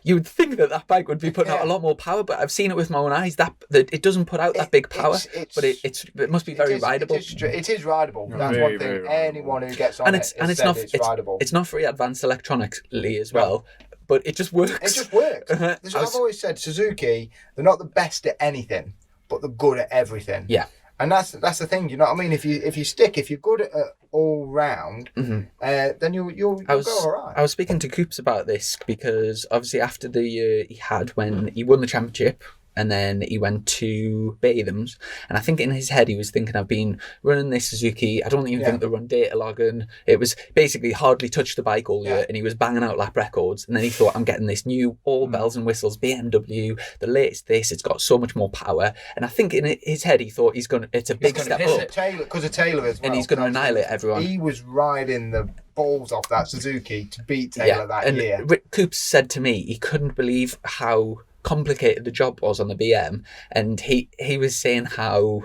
you would think that bike would be putting out a lot more power, but I've seen it with my own eyes that it doesn't put out that big power, but it must be very rideable.
It is rideable. That's one thing. Anyone who gets on it's rideable.
It's not very advanced electronically as well. But it just works. It
just works. I've always said Suzuki, they're not the best at anything, but they're good at everything.
Yeah.
And that's the thing, you know what I mean? If you're good at all round, then you'll go all right.
I was speaking to Coops about this because obviously after the year he had when he won the championship and then he went to Bathams, and I think in his head he was thinking, I've been running this Suzuki, I don't even think they run data logging, it was basically hardly touched the bike all year, and he was banging out lap records, and then he thought, I'm getting this new all bells and whistles BMW, the latest this, it's got so much more power, and I think in his head he thought it's a big step up.
Because of Taylor as well.
And he's going to annihilate everyone.
He was riding the balls off that Suzuki to beat Taylor that year.
Rick Coops said to me he couldn't believe how complicated the job was on the BM, and he was saying how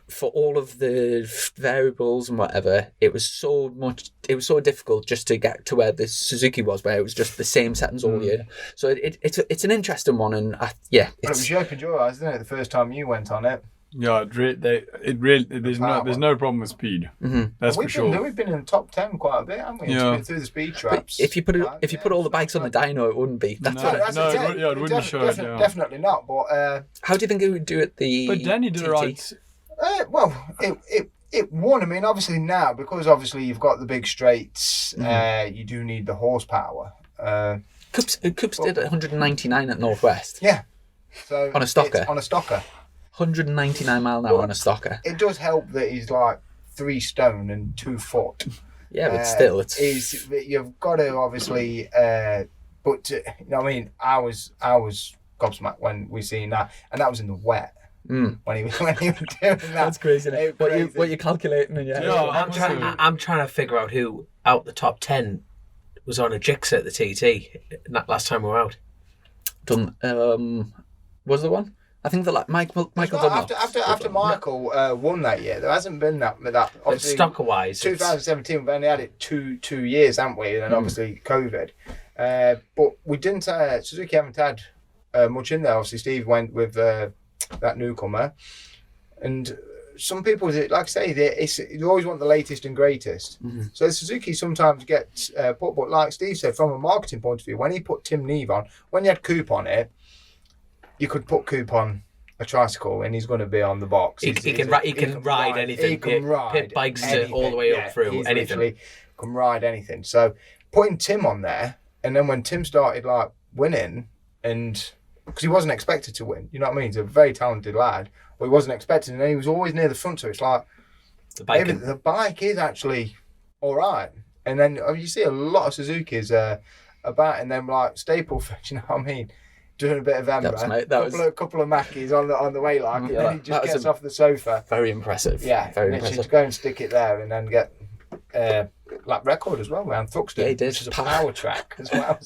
for all of the variables and whatever, it was so difficult just to get to where the Suzuki was, where it was just the same settings all year. So it's an interesting one, and
But it was you opened your eyes, didn't it, the first time you went on it?
Yeah, there's no problem with speed. That's for sure.
We've been in the top 10 quite a bit, haven't we?
Yeah.
Through the speed traps.
But if you put all the bikes on the dyno, it wouldn't be.
It wouldn't be sure.
Definitely not. But
how do you think it would do at the?
But Danny did it right.
Well, it won. I mean, obviously now, because obviously you've got the big straights, you do need the horsepower.
Coops did 199 at Northwest.
Yeah. So
on a stocker.
On a stocker.
199 mile an hour on a stocker.
It does help that he's like 3 stone and 2 foot.
Yeah, but still,
you've got to obviously. But you know what I mean, I was gobsmacked when we seen that, and that was in the wet. When he was doing that.
That's crazy. Isn't it? What you calculating in your head?
I'm trying to figure out who out the top 10 was on a Gixxer at the TT last time we were out.
Was there one? I think that Michael
after Michael won that year, there hasn't been that obviously
stocker wise.
2017, we've only had it two years, haven't we? And then obviously COVID. But we didn't. Suzuki haven't had much in there. Obviously, Steve went with that newcomer, and some people, like I say, you always want the latest and greatest. So Suzuki sometimes gets put, but like Steve said, from a marketing point of view, when he put Tim Neve on, when you had Coop on it, you could put Coop on a tricycle and he's going to be on the box.
He can ride anything.
He can ride
pit bikes all the way up through anything.
Can ride anything. So putting Tim on there, and then when Tim started like winning, and because he wasn't expected to win, you know what I mean? He's a very talented lad, but he wasn't expected, and he was always near the front. So it's like the bike is actually all right. And then you see a lot of Suzukis about, and then like Stapleford, you know what I mean? Doing a bit of Ember, a couple of Mackies on the way, like, and then he just gets off the sofa.
Very impressive.
Yeah,
very impressive.
To go and stick it there, and then get lap record as well, man. Thuxton,
yeah, he did.
Which is a power track as well.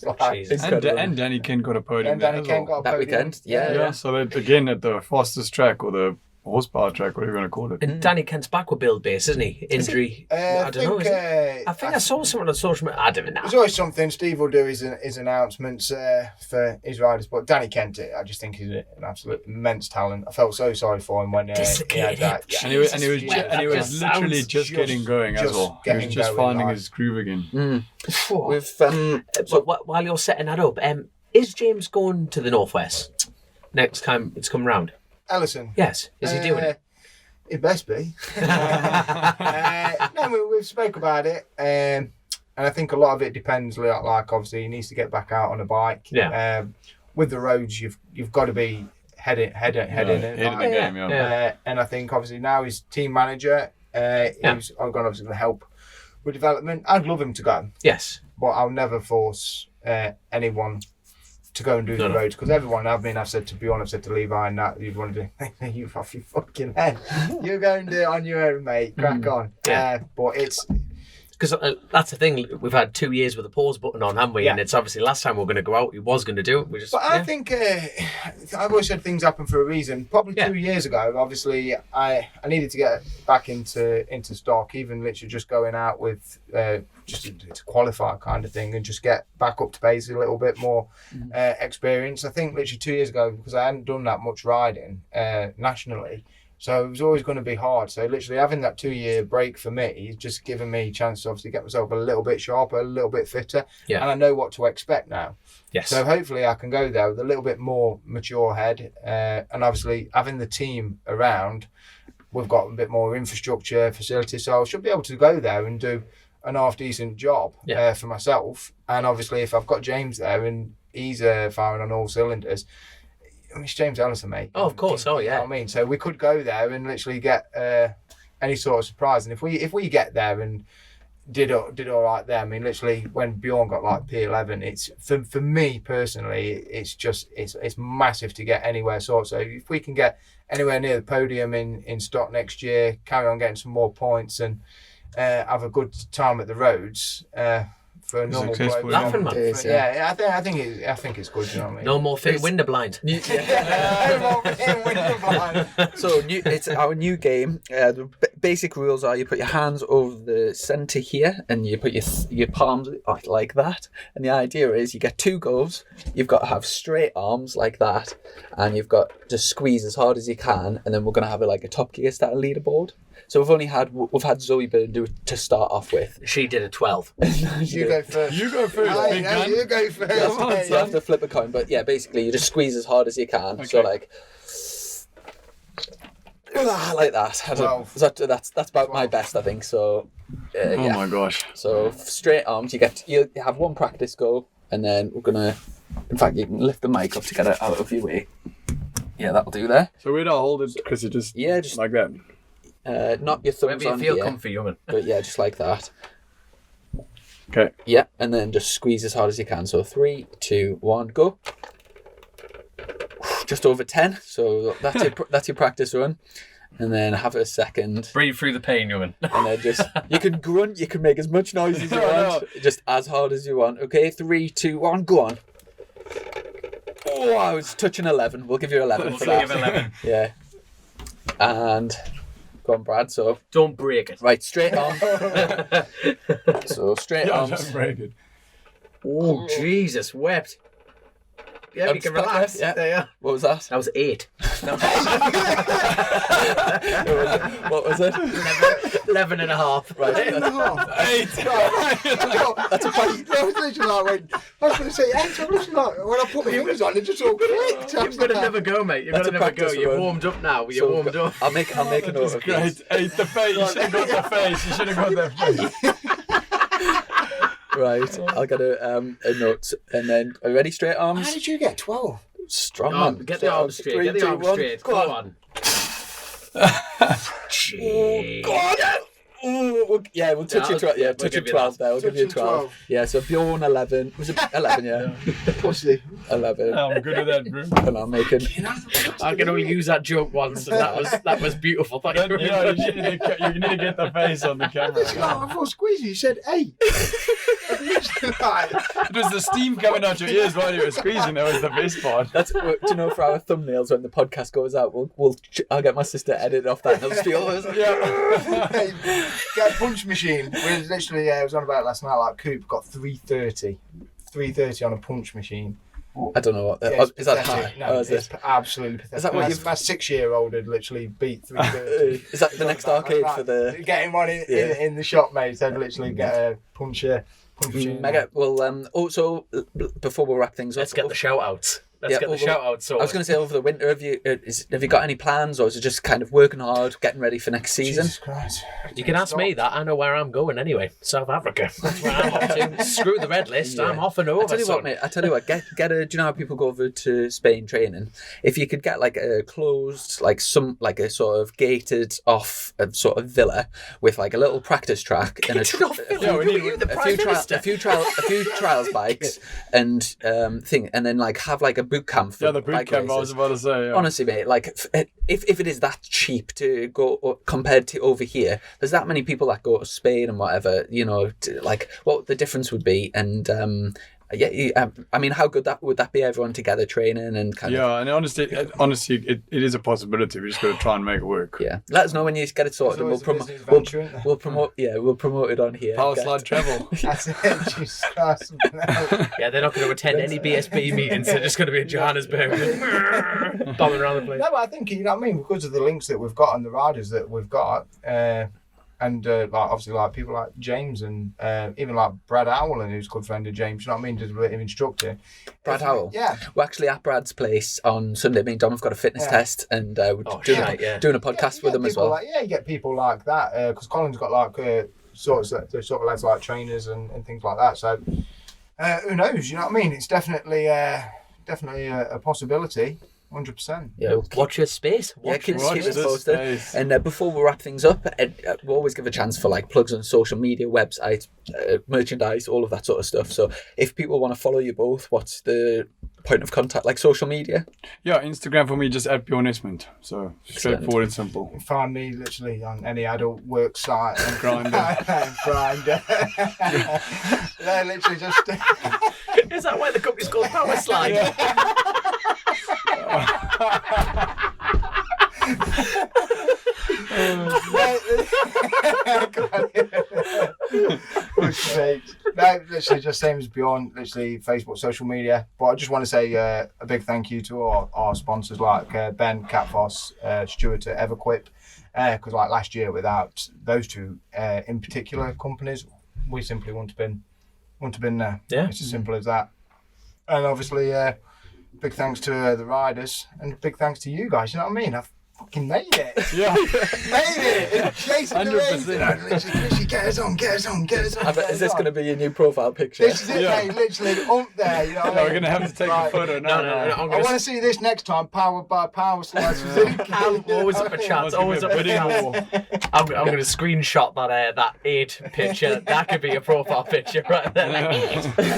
And Danny Ken got a podium.
And Danny Ken got a podium
that weekend. Yeah.
So that, again, at the fastest track or the horsepower track, whatever you want to call it.
And Danny Kent's back with build base, isn't he? Injury. I don't know. I think I saw someone on social media. I don't know.
There's always something. Steve will do his announcements for his riders, but Danny Kent, I just think he's an absolute immense talent. I felt so sorry for him when he had that.
Yeah. And he was literally just getting going as well. He was just finding his groove again.
So while you're setting that up, is James going to the Northwest next time it's come round?
Ellison.
Yes. Is he doing it?
It best be. No, we've spoke about it, and I think a lot of it depends. Like obviously, he needs to get back out on a bike.
Yeah.
With the roads, you've got to be head in.
The game,
and I think obviously now he's team manager. He's obviously going to help with development. I'd love him to go.
Yes.
But I'll never force anyone to go and do the roads, because everyone I've said to Bjorn, I've said to Levi, and that you'd want to do you off your fucking head. You go and do it on your own, mate. Crack on. But it's
because that's the thing. We've had 2 years with a pause button on, haven't we? Yeah. And it's obviously last time we were going to go out, he was going to do it.
I think I've always said things happen for a reason. Probably 2 years ago, obviously, I needed to get back into stock, even literally just going out with just to qualify kind of thing, and just get back up to pace, a little bit more experience. I think literally 2 years ago, because I hadn't done that much riding nationally. So it was always going to be hard. So literally having that 2 year break for me is just giving me a chance to obviously get myself a little bit sharper, a little bit fitter.
Yeah.
And I know what to expect now.
Yes.
So hopefully I can go there with a little bit more mature head. And obviously having the team around, we've got a bit more infrastructure, facilities. So I should be able to go there and do an half decent job for myself. And obviously if I've got James there and he's firing on all cylinders, it's James Ellison, mate.
Oh, of course. Oh, yeah.
You know what I mean? So we could go there and literally get any sort of surprise. And if we get there and did all right there, I mean, literally when Bjorn got like P11, it's for me personally, it's massive to get anywhere sort. So if we can get anywhere near the podium in stock next year, carry on getting some more points and have a good time at the roads. For a normal bloke.
Laughing, man.
Yeah, I think it's good. You know what I mean?
No more Finn window blind.
No more window blind.
So it's our new game. The basic rules are you put your hands over the centre here, and you put your palms like that. And the idea is you get 2 goes. You've got to have straight arms like that, and you've got to squeeze as hard as you can. And then we're going to have a Top Gear style leaderboard. So we've had Zoe Byrne do it to start off with.
She did a 12.
You go first.
You go first. Big man.
You go first.
You have to flip a coin, but yeah, basically you just squeeze as hard as you can.
Okay.
So like that. That's about my best, I think. So
Oh my gosh.
So straight arms, you have 1 practice go, and then we're gonna. In fact, you can lift the mic up to get it out of your way. Yeah, that'll do there.
So where do I hold it? Because it just like that.
Not your thumbs
Wherever you
on
feel
here,
comfy, young'un.
but yeah, just like that.
Okay.
Yeah, and then just squeeze as hard as you can. So 3, 2, 1, go. Just over 10. So that's your practice run, and then have a second.
Breathe through the pain, young'un.
And then just you can grunt, you can make as much noise as you want, just as hard as you want. Okay, 3, 2, 1, go on. Oh, I was touching 11. We'll give you 11 for that.
Give 11.
Yeah. And go on, Brad. So
Don't break it.
right, straight arm. So straight
Yeah,
arms.
that's very good.
Oh, Jesus, wept. Yeah, you can relax.
Yeah.
There you are.
What was that?
That was 8.
What was it?
11 and a half.
Right.
That's a funny. I was literally like, I was going to say 8. I was like, when I put my fingers on, it just all clicked.
You've got to never go, mate. You've got to
That's a
never go.
practice
You're
run.
warmed up now. You're
So
warmed up.
I'll make a note of
Great.
this.
Hey, the face. You should have got the face. You should have got that face.
Right. I'll get a note, and then are you ready? Straight
How
arms.
did you get 12?
Strong
Oh,
man.
get the arms straight.
3,
Get the
2,
arms
1.
straight.
Go on.
Jeez.
God. Ooh, yeah, we'll touch your 12. Yeah,
we'll
touch your
give you
12 there. We'll give you
Touch your
12.
12.
Yeah, so Bjorn 11. Was it 11? Yeah,
Pussy.
11.
I'm good with that, bro.
And I'm making.
I can only use that joke once, and that was beautiful. Thank you very
You
much.
need to get the face on the camera.
I thought squeezy. You said 8.
It was the steam coming out your ears while you were squeezing. That was the best part.
That's do you know, for our thumbnails when the podcast goes out, I'll get my sister to edit off that, and it'll be all those.
Get a punch machine. We was literally, I was on about it last night. Like Coop got 330 on a punch machine.
I don't know what.
Yeah, it's
Is that
pathetic.
high?
No,
Oh, is
it's
it?
absolutely pathetic.
Is that what
my,
you've-
my 6-year-old had literally beat 330.
Is that the next arcade for the?
Getting one in the shop, mate. They'd literally get a punch machine.
Mega. Well, also before we wrap things up,
Let's get the shout outs. Let's get the shout outs.
I was going to say, over the winter, have you got any plans, or is it just kind of working hard, getting ready for next season?
Jesus Christ.
You can ask me that. I know where I'm going anyway. South Africa. That's where I'm off to. Screw the red list.
Yeah.
I'm off and over.
I tell you what, mate. I tell you what. Get a. Do you know how people go over to Spain training? If you could get like a closed, like a sort of gated off sort of villa with like a little practice track and a few trials bikes and thing, and then like have like a boot camp. For
The boot
bike
camp, I was
races.
about to say. Yeah.
Honestly, mate, like if it is that cheap to go compared to over here, there's that many people that go to Spain and whatever, you know, like what the difference would be. And I mean, how good would that be? Everyone together training and kind of.
Yeah, and honestly, it is a possibility. We just got to try and make it work.
Yeah, let us know when you get it sorted, and
There's
we'll
always a business venture, isn't there?
we'll promote it on here.
Powerslide travel.
That's it. Jesus Christ.
Yeah, they're not going to attend any BSB meetings. They're just going to be in Johannesburg, bombing around the place.
No, but I think, you know what I mean, because of the links that we've got and the riders that we've got, and like obviously like people like James and even like Brad Howland, who's a good friend of James, you know what I mean, does a bit of instructor.
Brad Howell.
Yeah.
We're actually at Brad's place on Sunday. Me and Dom have got a fitness test, and we're doing a podcast with him as well.
You get people like that, because Colin's got like sort of lads like trainers and things like that. So who knows? You know what I mean? It's definitely a possibility. 100%.
Yeah,
Watch your space.
Yeah,
Watch
keep
your
us
space.
this
posted.
space.
And before we wrap things up, we'll always give a chance for like plugs on social media, websites, merchandise, all of that sort of stuff. So if people want to follow you both, what's the point of contact, like social media?
Yeah, Instagram for me, just at Bjorn Estment. So straightforward and simple.
Find me literally on any adult work site. And
Grindr.
Grindr. Yeah, literally just...
Is that why the company's called Powerslide? No, literally just same as Bjorn, literally Facebook, social media. But I just want to say a big thank you to our sponsors like Ben, Catfoss, Stuart at Everquip. Because like last year, without those two in particular companies, we simply wouldn't have been there. Yeah.
It's as simple as that. And obviously, big thanks to the riders and big thanks to you guys. You know what I mean? I've fucking made it.
Yeah.
Made it. Chasing the race.
100%.
Literally, get us on.
I bet, is this going to be your new profile picture?
This is it,
Yeah.
mate. Literally up there. You know what I
No,
mean?
we're going to have to take
Right.
a photo. No.
I'm
I
gonna
want to see this next time, powered by Powerslide Suzuki.
Always up a chance. Always up a
bidding
chance.
war.
I'm going to screenshot that 8 picture. That could be a profile picture right there.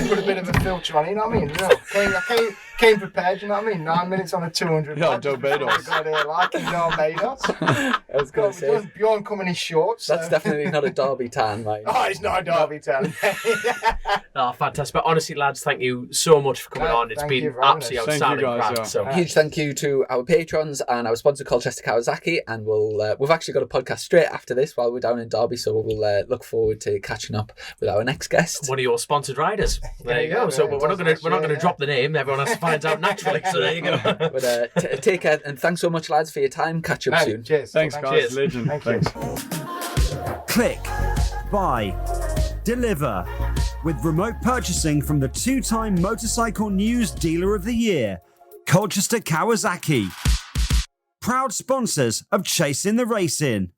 Put a bit of a filter on it, you know what I mean? I came prepared, you know what I mean? 9 minutes on a 200.
Yeah,
lad,
Joe
just before
Bedos.
we got here, like, you know, Bedos.
I was going to say,
Bjorn coming in shorts.
that's
so-
definitely not a Derby tan, mate.
Oh, it's not a Derby town.
Oh, fantastic. But honestly, lads, thank you so much for coming
No,
on. It's
thank
been
you for having
absolutely
us.
Thank you,
outstanding.
guys,
crack,
yeah.
So.
Huge thank you to our patrons and our sponsor Colchester Kawasaki, and we've actually got a podcast straight after this while we're down in Derby, so we'll look forward to catching up with our next guest.
One of your sponsored riders. There you
Yeah,
go.
yeah,
So
it
we're not
does
going to
actually,
drop the name. Everyone has to find out naturally. So there you go.
But take care, and thanks so much, lads, for your time. Catch up
No,
soon.
cheers.
Thanks, guys.
Cheers.
Legend.
Thank you.
Thanks.
Click, buy, deliver with remote purchasing from the 2-time Motorcycle News Dealer of the Year, Colchester Kawasaki. Proud sponsors of Chasing the Racing.